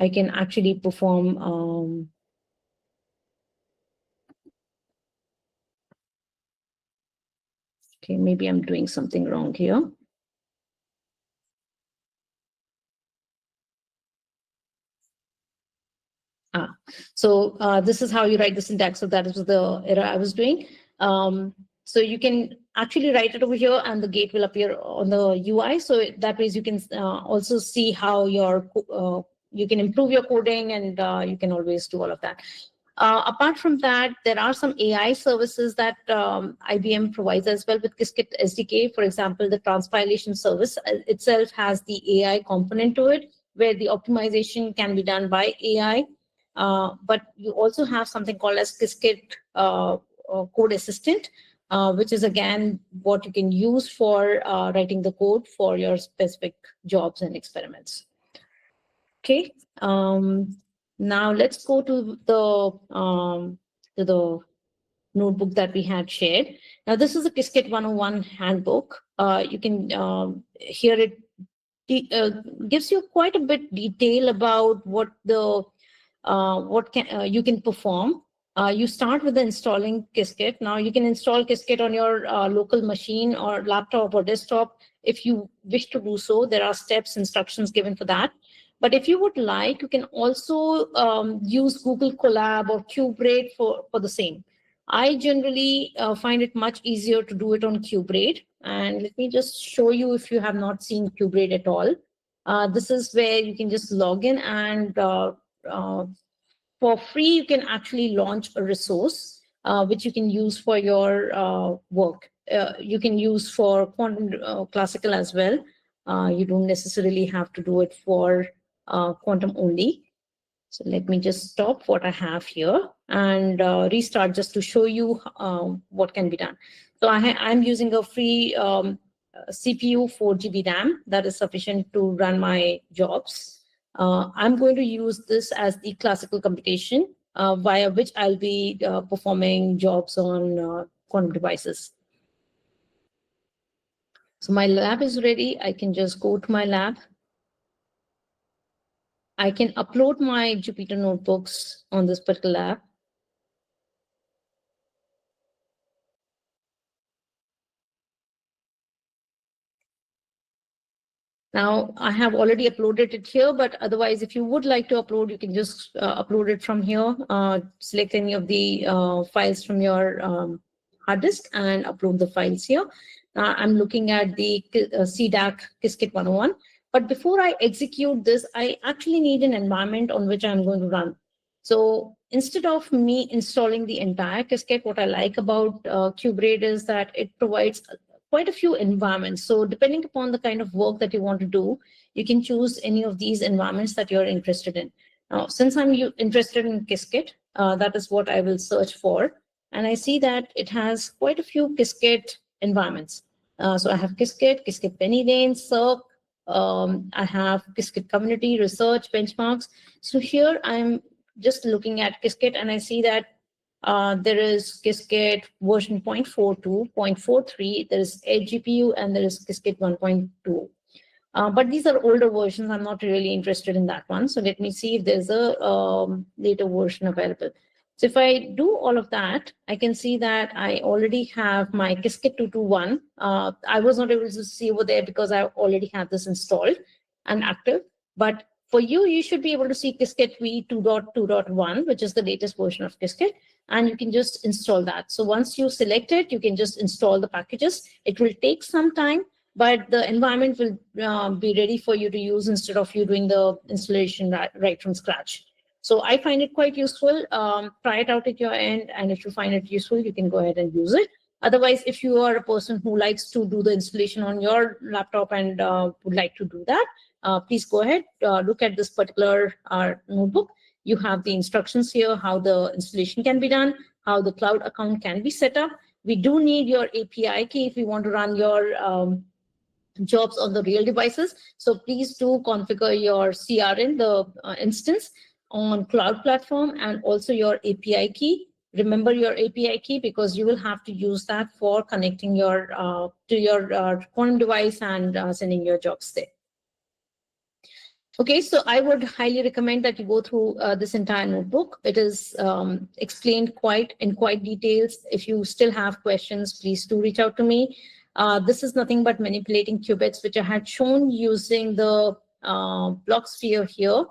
I can actually perform okay, maybe I'm doing something wrong here. So this is how you write the syntax. So that is the error I was doing. So you can actually write it over here, and the gate will appear on the UI. So that way you can also see how you can improve your coding, and you can always do all of that. Apart from that, there are some AI services that IBM provides as well with Qiskit SDK. For example, the transpilation service itself has the AI component to it, where the optimization can be done by AI. But you also have something called as Qiskit Code Assistant, which is again what you can use for writing the code for your specific jobs and experiments. Okay. Now let's go to the notebook that we had shared. Now this is a Qiskit 101 handbook. You can hear it gives you quite a bit detail about what the you can perform. You start with installing Qiskit. Now you can install Qiskit on your local machine or laptop or desktop if you wish to do so. There are steps, instructions given for that. But if you would like, you can also use Google Colab or QBraid for the same. I generally find it much easier to do it on QBraid. And let me just show you if you have not seen QBraid at all. This is where you can just log in, and for free, you can actually launch a resource. which you can use for your work. You can use for quantum classical as well. You don't necessarily have to do it for quantum only. So let me just stop what I have here and restart just to show you what can be done. So I'm using a free CPU 4 GB RAM that is sufficient to run my jobs. I'm going to use this as the classical computation via which I'll be performing jobs on quantum devices. So my lab is ready. I can just go to my lab. I can upload my Jupyter notebooks on this particular lab. Now, I have already uploaded it here, but otherwise, if you would like to upload, you can just upload it from here. Select any of the files from your hard disk and upload the files here. Now, I'm looking at the C-DAC Qiskit 101. But before I execute this, I actually need an environment on which I'm going to run. So instead of me installing the entire Qiskit, what I like about QBraid is that it provides quite a few environments. So depending upon the kind of work that you want to do, you can choose any of these environments that you're interested in. Now, since I'm interested in Qiskit, that is what I will search for. And I see that it has quite a few Qiskit environments. So I have Qiskit, Qiskit Penny Lane, Circ, I have Qiskit Community, Research, Benchmarks. So here I'm just looking at Qiskit and I see that there is Qiskit version 0.42, 0.43, there is Edge GPU, and there is Qiskit 1.2. But these are older versions. I'm not really interested in that one. So let me see if there's a later version available. So if I do all of that, I can see that I already have my Qiskit 221. I was not able to see over there because I already have this installed and active. But for you, you should be able to see Qiskit v 2.2.1, which is the latest version of Qiskit, and you can just install that. So once you select it, you can just install the packages. It will take some time, but the environment will be ready for you to use instead of you doing the installation right from scratch. So I find it quite useful. Try it out at your end, and if you find it useful, you can go ahead and use it. Otherwise, if you are a person who likes to do the installation on your laptop and would like to do that, please go ahead, look at this particular notebook. You have the instructions here, how the installation can be done, how the cloud account can be set up. We do need your API key if you want to run your jobs on the real devices. So please do configure your CRN, the instance on cloud platform, and also your API key. Remember your API key because you will have to use that for connecting your to your quantum device and sending your jobs there. Okay, so I would highly recommend that you go through this entire notebook. It is explained in quite details. If you still have questions, please do reach out to me. This is nothing but manipulating qubits, which I had shown using the block sphere here.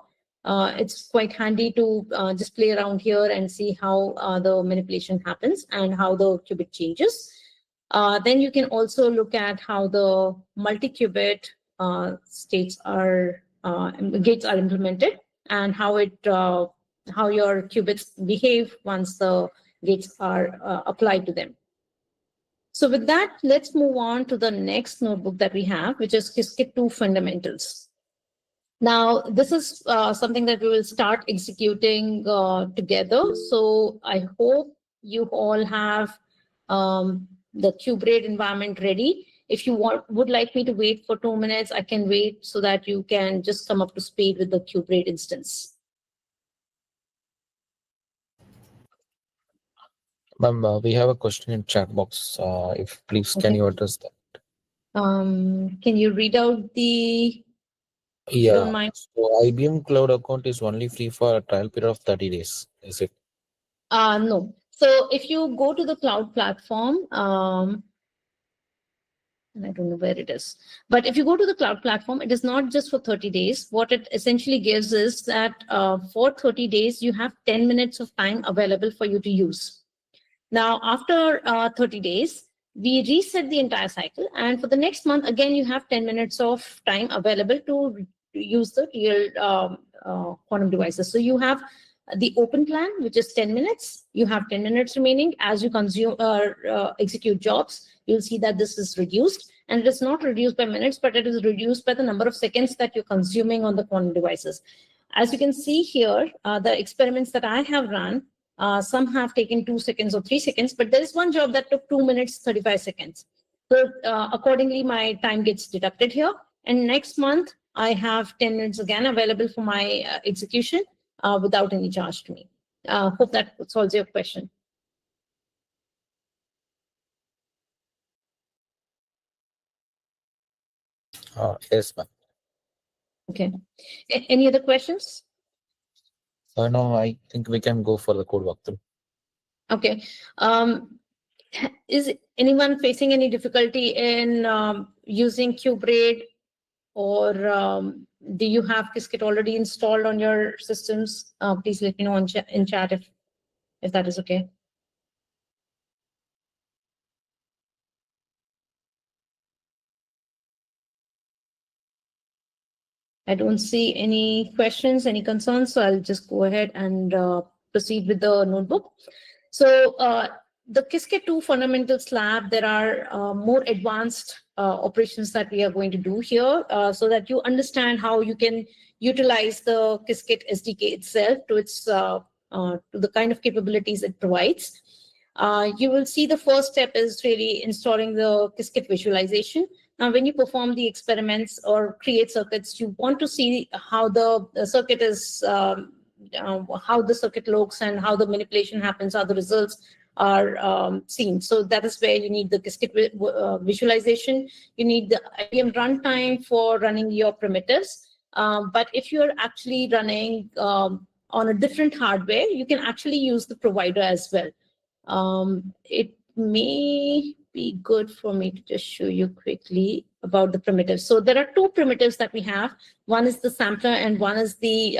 It's quite handy to just play around here and see how the manipulation happens and how the qubit changes. Then you can also look at how the multi-qubit states are gates are implemented and how your qubits behave once the gates are applied to them. So with that, let's move on to the next notebook that we have, which is Qiskit 2 Fundamentals. Now, this is something that we will start executing together. So I hope you all have the QBraid environment ready. If you would like me to wait for 2 minutes, I can wait so that you can just come up to speed with the QBraid instance. Ma'am, we have a question in chat box. If please, Okay. can you address that? Can you read out the? Yeah. Don't mind. So IBM cloud account is only free for a trial period of 30 days. Is it? No. So if you go to the cloud platform, and I don't know where it is, but if you go to the cloud platform, it is not just for 30 days. What it essentially gives is that for 30 days, you have 10 minutes of time available for you to use. Now, after 30 days, we reset the entire cycle. And for the next month, again, you have 10 minutes of time available to use the real quantum devices. So you have the open plan, which is 10 minutes. You have 10 minutes remaining. As you consume execute jobs, you'll see that this is reduced. And it is not reduced by minutes, but it is reduced by the number of seconds that you're consuming on the quantum devices. As you can see here, the experiments that I have run, some have taken 2 seconds or 3 seconds, but there is one job that took 2 minutes, 35 seconds. So accordingly, my time gets deducted here. And next month, I have 10 minutes again available for my execution without any charge to me. Hope that solves your question. Yes, ma'am. Okay. Any other questions? No, I think we can go for the code walkthrough. Okay. Is anyone facing any difficulty in using QBraid, or do you have Qiskit already installed on your systems? Please let me know in chat if that is okay. I don't see any questions, any concerns, so I'll just go ahead and proceed with the notebook. So the Qiskit 2 Fundamentals Lab, there are more advanced operations that we are going to do here so that you understand how you can utilize the Qiskit SDK itself to its to the kind of capabilities it provides. You will see the first step is really installing the Qiskit visualization. Now, when you perform the experiments or create circuits, you want to see how the circuit is, how the circuit looks and how the manipulation happens, how the results are seen. So that is where you need the Qiskit visualization. You need the IBM runtime for running your primitives. But if you're actually running on a different hardware, you can actually use the provider as well. It may be good for me to just show you quickly about the primitives. So there are 2 primitives that we have. One is the sampler and one is the,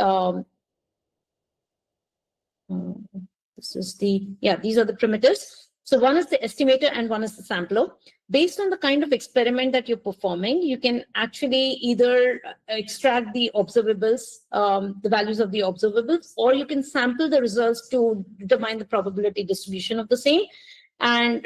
these are the primitives. So one is the estimator and one is the sampler. Based on the kind of experiment that you're performing, you can actually either extract the observables, the values of the observables, or you can sample the results to determine the probability distribution of the same. And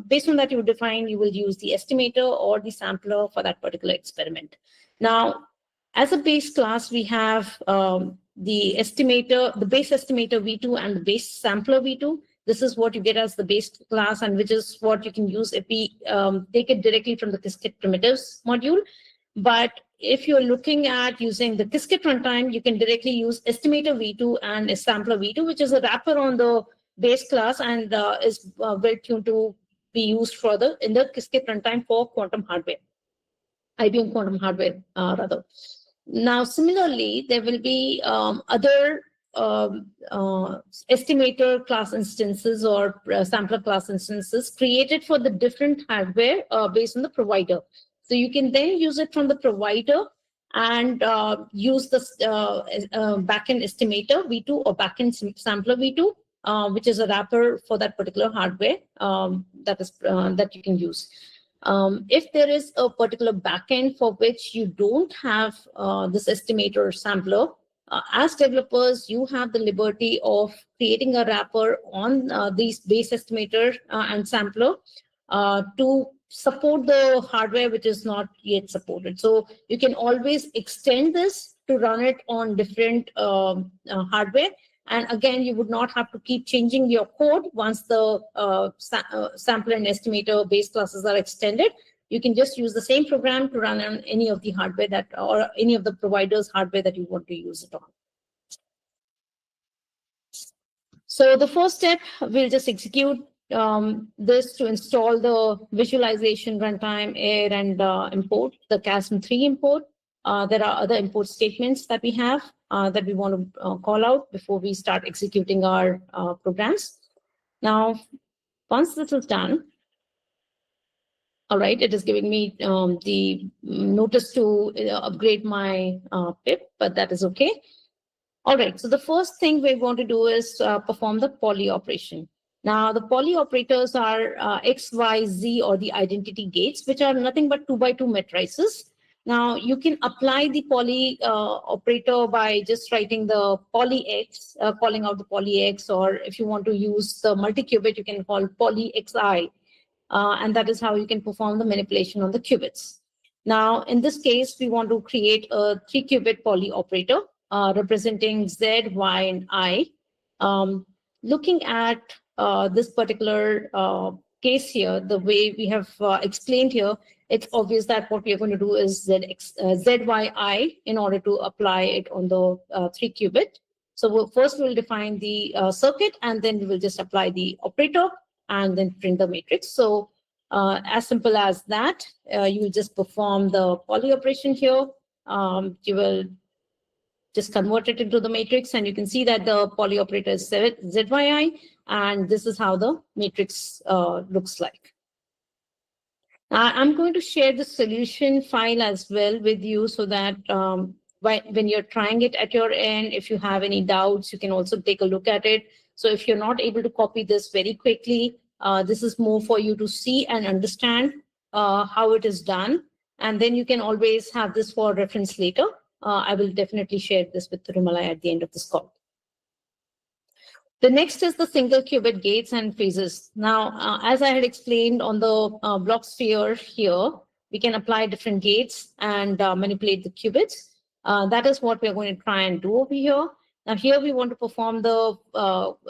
based on that, you will use the estimator or the sampler for that particular experiment. Now, as a base class, we have the estimator, the base estimator V2 and the base sampler V2. This is what you get as the base class, and which is what you can use if we take it directly from the Qiskit primitives module. But if you're looking at using the Qiskit runtime, you can directly use estimator V2 and a sampler V2, which is a wrapper on the base class and is well tuned to be used further in the Qiskit runtime for quantum hardware, IBM quantum hardware rather. Now, similarly, there will be other estimator class instances or sampler class instances created for the different hardware based on the provider. So you can then use it from the provider and use the backend estimator V2 or backend sampler V2, which is a wrapper for that particular hardware that you can use. If there is a particular backend for which you don't have this estimator or sampler, as developers, you have the liberty of creating a wrapper on these base estimator and sampler to support the hardware which is not yet supported. So you can always extend this to run it on different hardware. And again, you would not have to keep changing your code once the sampler and estimator base classes are extended. You can just use the same program to run on any of the hardware that, or any of the provider's hardware that you want to use it on. So the first step, we'll just execute this to install the visualization runtime, air, and import, the CASM3 import. There are other import statements that we have that we want to call out before we start executing our programs. Now, once this is done, all right, it is giving me the notice to upgrade my pip, but that is okay. All right, so the first thing we want to do is perform the poly operation. Now, the poly operators are X, Y, Z, or the identity gates, which are nothing but 2x2 matrices. Now you can apply the poly operator by just writing the poly x, calling out the poly x, or if you want to use the multi-qubit, you can call poly xi, and that is how you can perform the manipulation on the qubits. Now, in this case, we want to create a 3-qubit poly operator representing Z, Y, and I. Looking at this particular case here, the way we have explained here, it's obvious that what we are going to do is ZYI in order to apply it on the 3-qubit. So first we'll define the circuit, and then we will just apply the operator and then print the matrix. So as simple as that, you will just perform the poly operation here. You will just convert it into the matrix, and you can see that the poly operator is ZYI, and this is how the matrix looks like. I'm going to share the solution file as well with you so that when you're trying it at your end, if you have any doubts, you can also take a look at it. So if you're not able to copy this very quickly, this is more for you to see and understand how it is done. And then you can always have this for reference later. I will definitely share this with Rumalai at the end of this call. The next is the single qubit gates and phases. Now, as I had explained on the block sphere here, we can apply different gates and manipulate the qubits. That is what we're going to try and do over here. Now, here we want to perform the,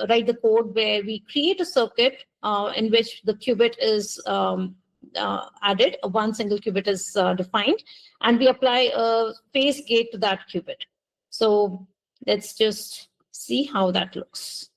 write the code where we create a circuit in which the qubit is added, one single qubit is defined, and we apply a phase gate to that qubit. So let's just see how that looks.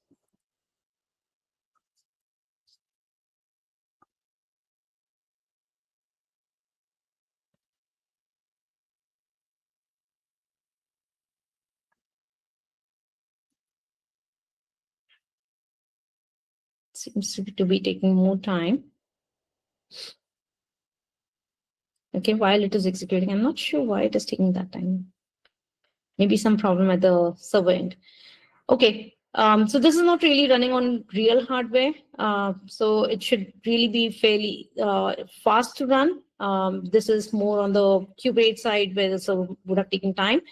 Seems to be taking more time. Okay, while it is executing, I'm not sure why it is taking that time. Maybe some problem at the server end. Okay, so this is not really running on real hardware. So it should really be fairly fast to run. This is more on the qubit side where the server would have taken time.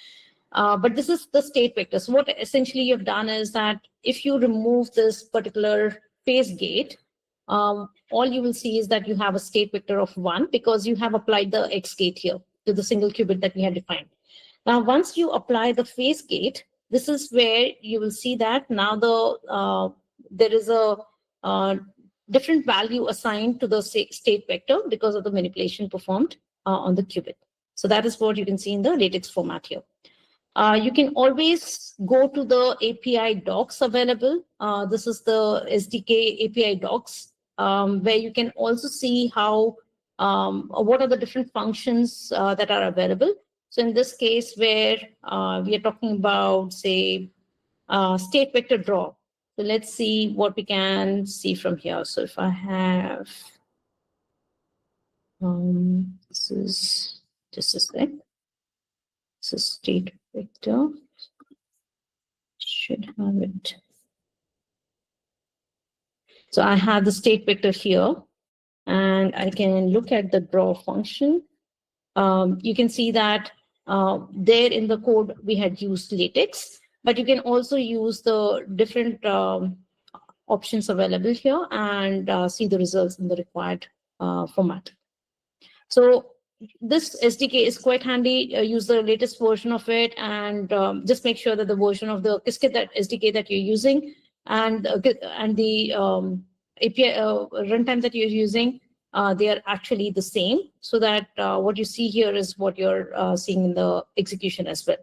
But this is the state vector. So what essentially you've done is that if you remove this particular phase gate, all you will see is that you have a state vector of 1 because you have applied the X gate here to the single qubit that we had defined. Now, once you apply the phase gate, this is where you will see that now there is a different value assigned to the state vector because of the manipulation performed on the qubit. So that is what you can see in the latex format here. You can always go to the API docs available. This is the SDK API docs, where you can also see how what are the different functions that are available. So in this case, where we are talking about, say, state vector draw. So let's see what we can see from here. So if I have, this is just a sec. This is state vector. Should have it. So I have the state vector here, and I can look at the draw function. You can see that there in the code we had used latex, but you can also use the different options available here and see the results in the required format. So this SDK is quite handy. Use the latest version of it, and just make sure that the version of the Qiskit SDK that you're using and the API runtime that you're using, they are actually the same, so that what you see here is what you're seeing in the execution as well.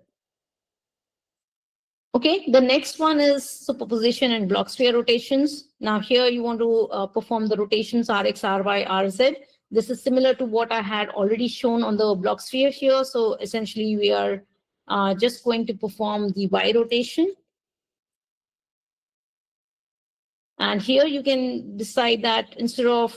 Okay, the next one is superposition and block sphere rotations. Now here you want to perform the rotations Rx, Ry, Rz. This is similar to what I had already shown on the block sphere here. So essentially we are just going to perform the Y rotation. And here you can decide that instead of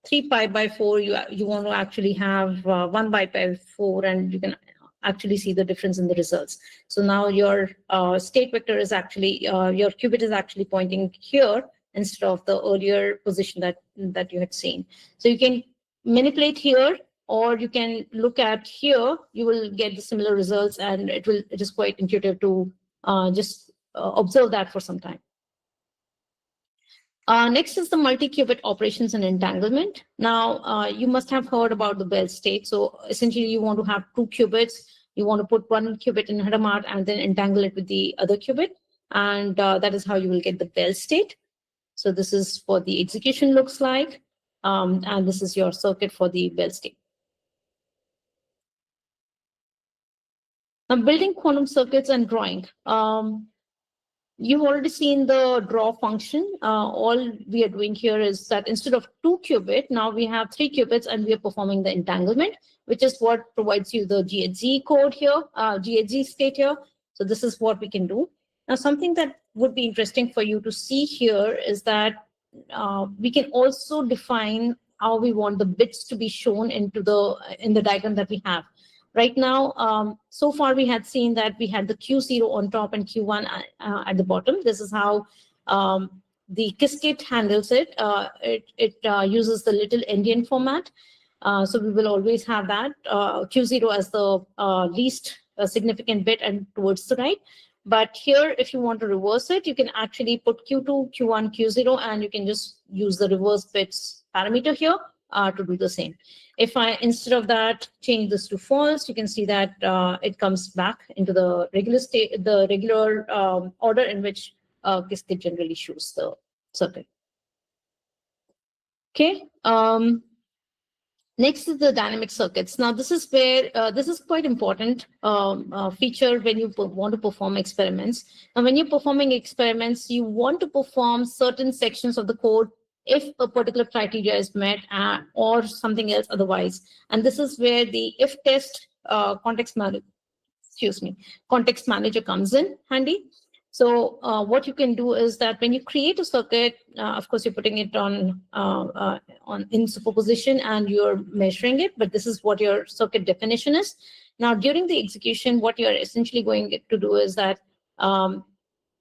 3 pi by 4, you want to actually have 1 pi by 4, and you can actually see the difference in the results. So now your state vector is actually, your qubit is actually pointing here instead of the earlier position that you had seen. So you can manipulate here or you can look at here. You will get the similar results, and it is quite intuitive to just observe that for some time. Next is the multi-qubit operations and entanglement. Now, you must have heard about the Bell state. So essentially, you want to have 2 qubits. You want to put 1 qubit in Hadamard and then entangle it with the other qubit. And that is how you will get the Bell state. So this is what the execution looks like. And this is your circuit for the Bell state. Now, building quantum circuits and drawing. You've already seen the draw function. All we are doing here is that instead of 2 qubit, now we have 3 qubits, and we are performing the entanglement, which is what provides you the GHZ code here, GHZ state here. So this is what we can do. Now, something that would be interesting for you to see here is that we can also define how we want the bits to be shown in the diagram that we have. Right now, so far we had seen that we had the Q0 on top and Q1 at the bottom. This is how the Qiskit handles it. It uses the little endian format. So we will always have that Q0 as the least significant bit and towards the right. But here, if you want to reverse it, you can actually put Q2, Q1, Q0, and you can just use the reverse bits parameter here to do the same. If I, instead of that, change this to false, you can see that it comes back into the regular state, the regular order in which Qiskit generally shows the circuit. Okay. Next is the dynamic circuits. Now, this is where this is quite important feature when you want to perform experiments. Now, when you're performing experiments, you want to perform certain sections of the code if a particular criteria is met or something else otherwise. And this is where the if test context manager comes in handy. So what you can do is that when you create a circuit, of course, you're putting it on in superposition and you're measuring it, but this is what your circuit definition is. Now, during the execution, what you're essentially going to do is that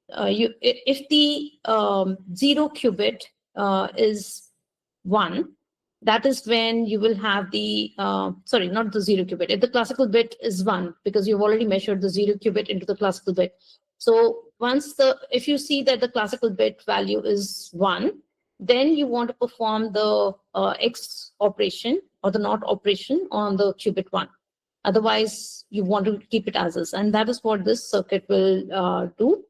if the 0 qubit is 1, that is when you will have the, sorry, not the 0 qubit. If the classical bit is 1, because you've already measured the 0 qubit into the classical bit. So if you see that the classical bit value is 1, then you want to perform the X operation or the NOT operation on the qubit 1. Otherwise, you want to keep it as is. And that is what this circuit will do.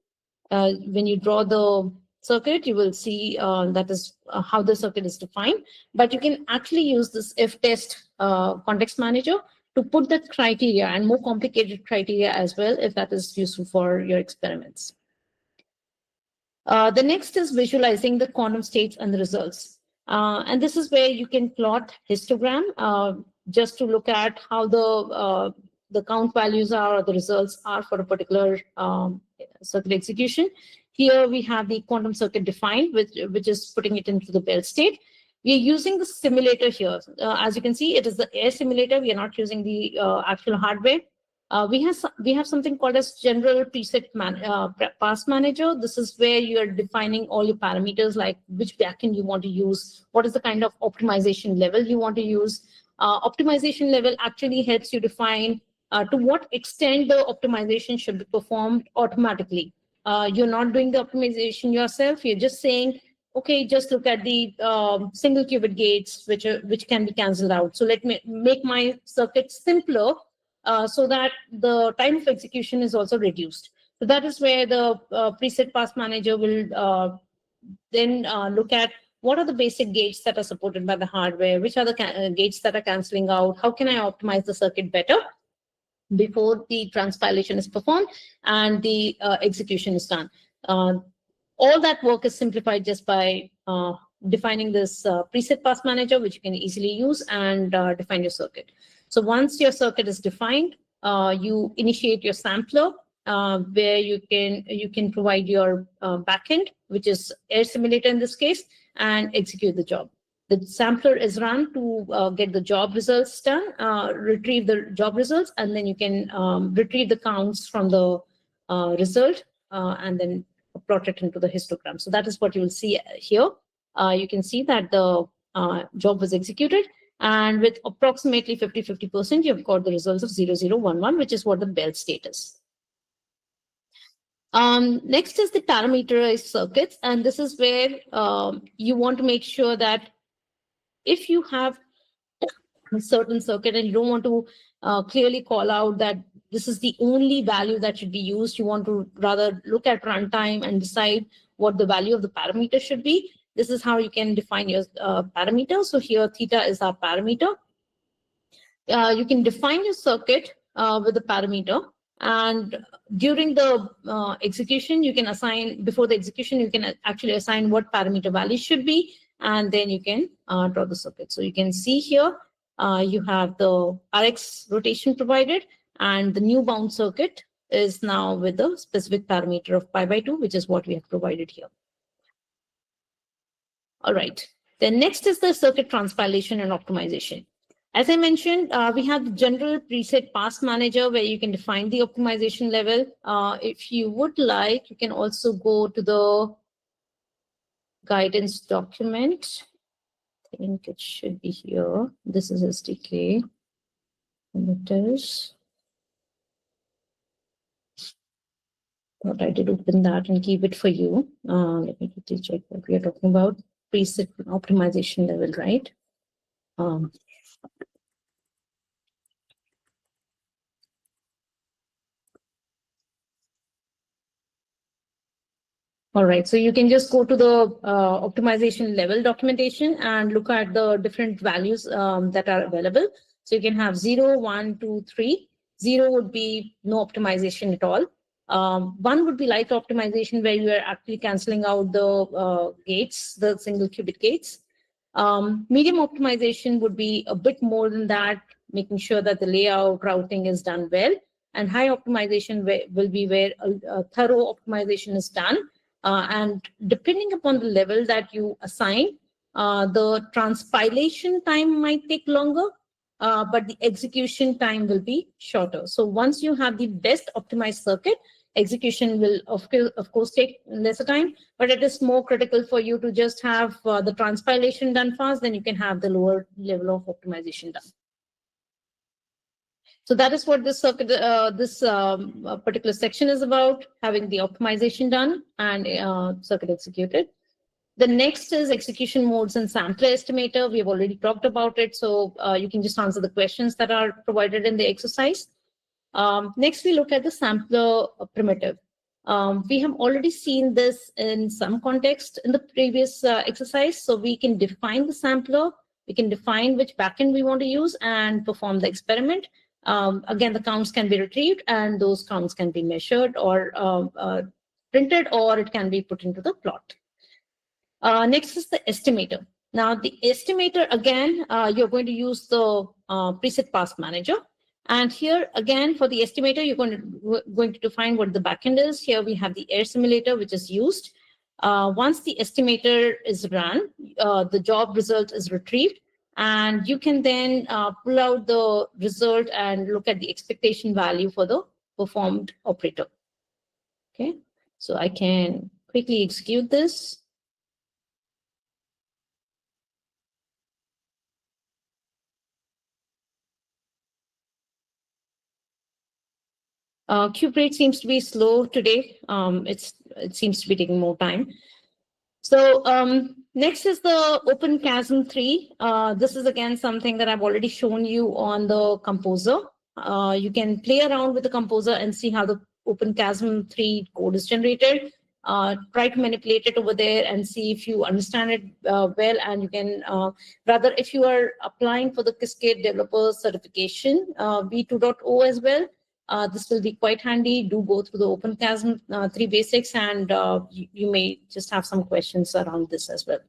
When you draw the circuit, you will see that is how the circuit is defined. But you can actually use this if test context manager to put the criteria and more complicated criteria as well, if that is useful for your experiments. The next is visualizing the quantum states and the results. And this is where you can plot histogram just to look at how the count values are or the results are for a particular circuit execution. Here we have the quantum circuit defined, which is putting it into the Bell state. We are using the simulator here. As you can see, it is the air simulator. We are not using the actual hardware. We have something called as general preset pass manager. This is where you are defining all your parameters, like which backend you want to use, what is the kind of optimization level you want to use. Optimization level actually helps you define to what extent the optimization should be performed automatically. You're not doing the optimization yourself. You're just saying, okay, just look at the single qubit gates, which can be canceled out. So let me make my circuit simpler so that the time of execution is also reduced. So that is where the preset pass manager will then look at what are the basic gates that are supported by the hardware, which are the gates that are canceling out, how can I optimize the circuit better before the transpilation is performed and the execution is done. All that work is simplified just by defining this preset pass manager, which you can easily use and define your circuit. So once your circuit is defined, you initiate your sampler, where you can provide your backend, which is air simulator in this case, and execute the job. The sampler is run to get the job results done, retrieve the job results, and then you can retrieve the counts from the result and then plot it into the histogram. So that is what you will see here. You can see that the job was executed. And with approximately 50-50%, you've got the results of 0011, which is what the Bell state is. Next is the parameterized circuits. And this is where you want to make sure that if you have a certain circuit and you don't want to clearly call out that this is the only value that should be used, you want to rather look at runtime and decide what the value of the parameter should be. This is how you can define your parameter. So here theta is our parameter. You can define your circuit with the parameter, and during the execution, you can assign, before the execution, you can actually assign what parameter value should be, and then you can draw the circuit. So you can see here, you have the Rx rotation provided, and the new bound circuit is now with the specific parameter of pi/2, which is what we have provided here. All right. Then next is the circuit transpilation and optimization. As I mentioned, we have the general preset pass manager where you can define the optimization level. If you would like, you can also go to the guidance document. I think it should be here. This is SDK. Emitters. Thought I did open that and keep it for you. Let me quickly check what we are talking about. Preset optimization level, right? All right, so you can just go to the optimization level documentation and look at the different values that are available. So you can have 0, 1, 2, 3. 0 would be no optimization at all. 1 would be light optimization, where you are actually canceling out the gates, the single qubit gates. Medium optimization would be a bit more than that, making sure that the layout routing is done well. And high optimization will be where a thorough optimization is done. And depending upon the level that you assign, the transpilation time might take longer, but the execution time will be shorter. So once you have the best optimized circuit, execution will of course take lesser time, but it is more critical for you to just have the transpilation done fast, then you can have the lower level of optimization done. So that is what this circuit, particular section is about, having the optimization done and circuit executed. The next is execution modes and sampler estimator. We have already talked about it, so you can just answer the questions that are provided in the exercise. Next, we look at the sampler primitive. We have already seen this in some context in the previous exercise. So we can define the sampler, we can define which backend we want to use and perform the experiment. Again, the counts can be retrieved and those counts can be measured or printed, or it can be put into the plot. Next is the estimator. Now the estimator, again, you're going to use the preset pass manager. And here again, for the estimator, you're going to define what the backend is. Here we have the air simulator, which is used. Once the estimator is run, the job result is retrieved. And you can then pull out the result and look at the expectation value for the performed operator. Okay, so I can quickly execute this. Cube rate seems to be slow today. It seems to be taking more time. So next is the OpenQASM 3. This is again something that I've already shown you on the composer. You can play around with the composer and see how the OpenQASM 3 code is generated. Try to manipulate it over there and see if you understand it well. And you can, rather, if you are applying for the Qiskit developer certification, v2.0 as well, this will be quite handy. Do go through the OpenQASM 3 basics, and you may just have some questions around this as well.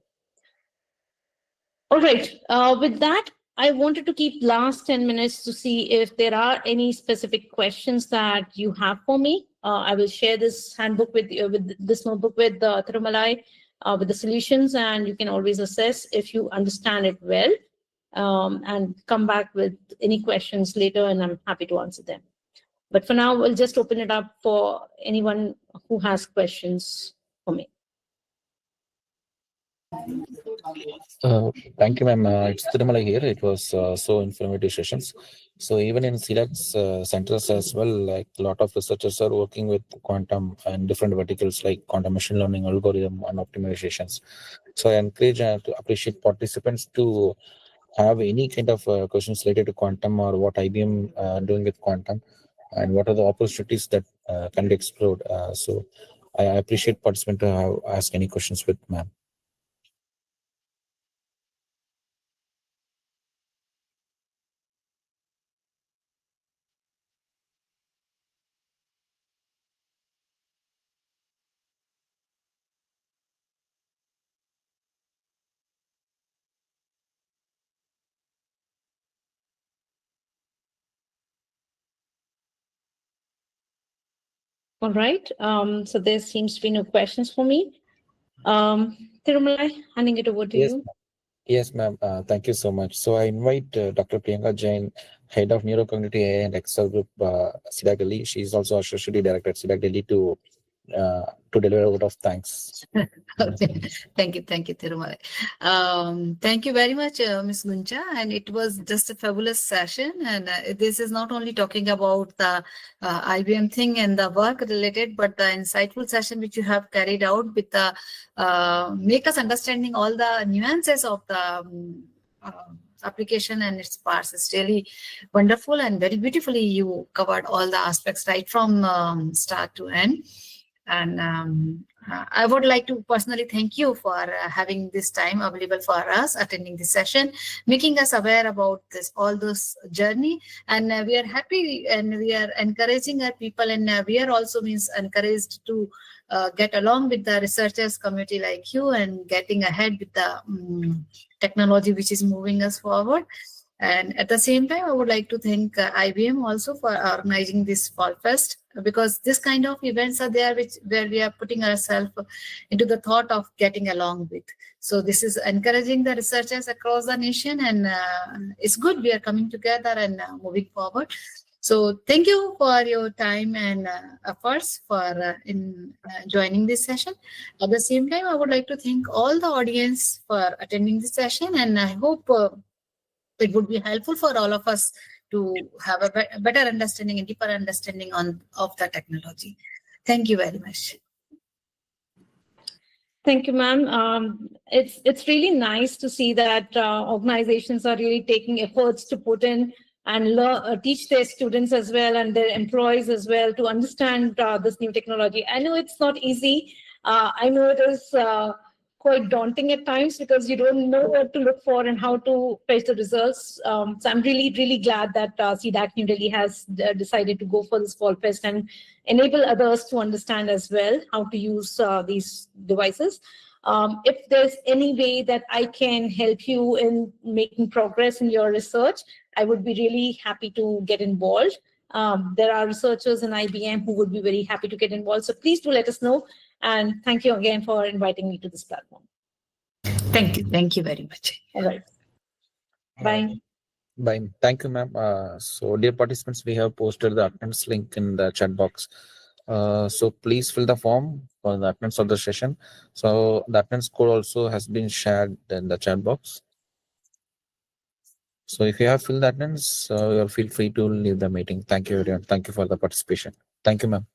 All right, with that, I wanted to keep last 10 minutes to see if there are any specific questions that you have for me. I will share this handbook with this notebook with Thirumalai with the solutions, and you can always assess if you understand it well and come back with any questions later, and I'm happy to answer them. But for now, we'll just open it up for anyone who has questions for me. Thank you, ma'am. It's Tirumala here. It was so informative sessions. So even in C-DAC's centers as well, like a lot of researchers are working with quantum and different verticals like quantum machine learning, algorithm, and optimizations. So I encourage to appreciate participants to have any kind of questions related to quantum or what IBM doing with quantum and what are the opportunities that can be explored. So I appreciate participants to have ask any questions with ma'am. All right. So there seems to be no questions for me. Tirumala, handing it over to Yes, you. yes, ma'am. Thank you so much. So I invite Dr. Priyanka Jain, Head of Neuro-Cognitive AI and XR Group, C-DAC Delhi. She is also Associate Director at C-DAC Delhi to deliver a vote of thanks. Okay. Thank you, Tirumala. Thank you very much, Ms. Guncha. And it was just a fabulous session. And this is not only talking about the IBM thing and the work related, but the insightful session which you have carried out with the make us understanding all the nuances of the application and its parts. It's really wonderful and very beautifully you covered all the aspects right from start to end. And I would like to personally thank you for having this time available for us, attending this session, making us aware about all this journey. And we are happy and we are encouraging our people, and we are also encouraged to get along with the researchers community like you and getting ahead with the technology which is moving us forward. And at the same time, I would like to thank IBM also for organizing this Fall Fest, because this kind of events are there where we are putting ourselves into the thought of getting along with. So this is encouraging the researchers across the nation, and it's good we are coming together and moving forward. So thank you for your time and efforts for joining this session. At the same time, I would like to thank all the audience for attending this session, and I hope it would be helpful for all of us to have a better understanding and deeper understanding of the technology. Thank you very much. Thank you, ma'am. It's really nice to see that organizations are really taking efforts to put in and teach their students as well and their employees as well to understand this new technology. I know it's not easy. I know it is quite daunting at times because you don't know what to look for and how to fetch the results. So I'm really, really glad that C-DAC New Delhi has decided to go for this Fall Fest and enable others to understand as well how to use these devices. If there's any way that I can help you in making progress in your research, I would be really happy to get involved. There are researchers in IBM who would be very happy to get involved. So please do let us know. And thank you again for inviting me to this platform. Thank you. Thank you very much. All right. Bye. Bye. Thank you, ma'am. So, dear participants, we have posted the attendance link in the chat box. So please fill the form for the attendance of the session. So the attendance code also has been shared in the chat box. So if you have filled the attendance, feel free to leave the meeting. Thank you, everyone. Thank you for the participation. Thank you, ma'am.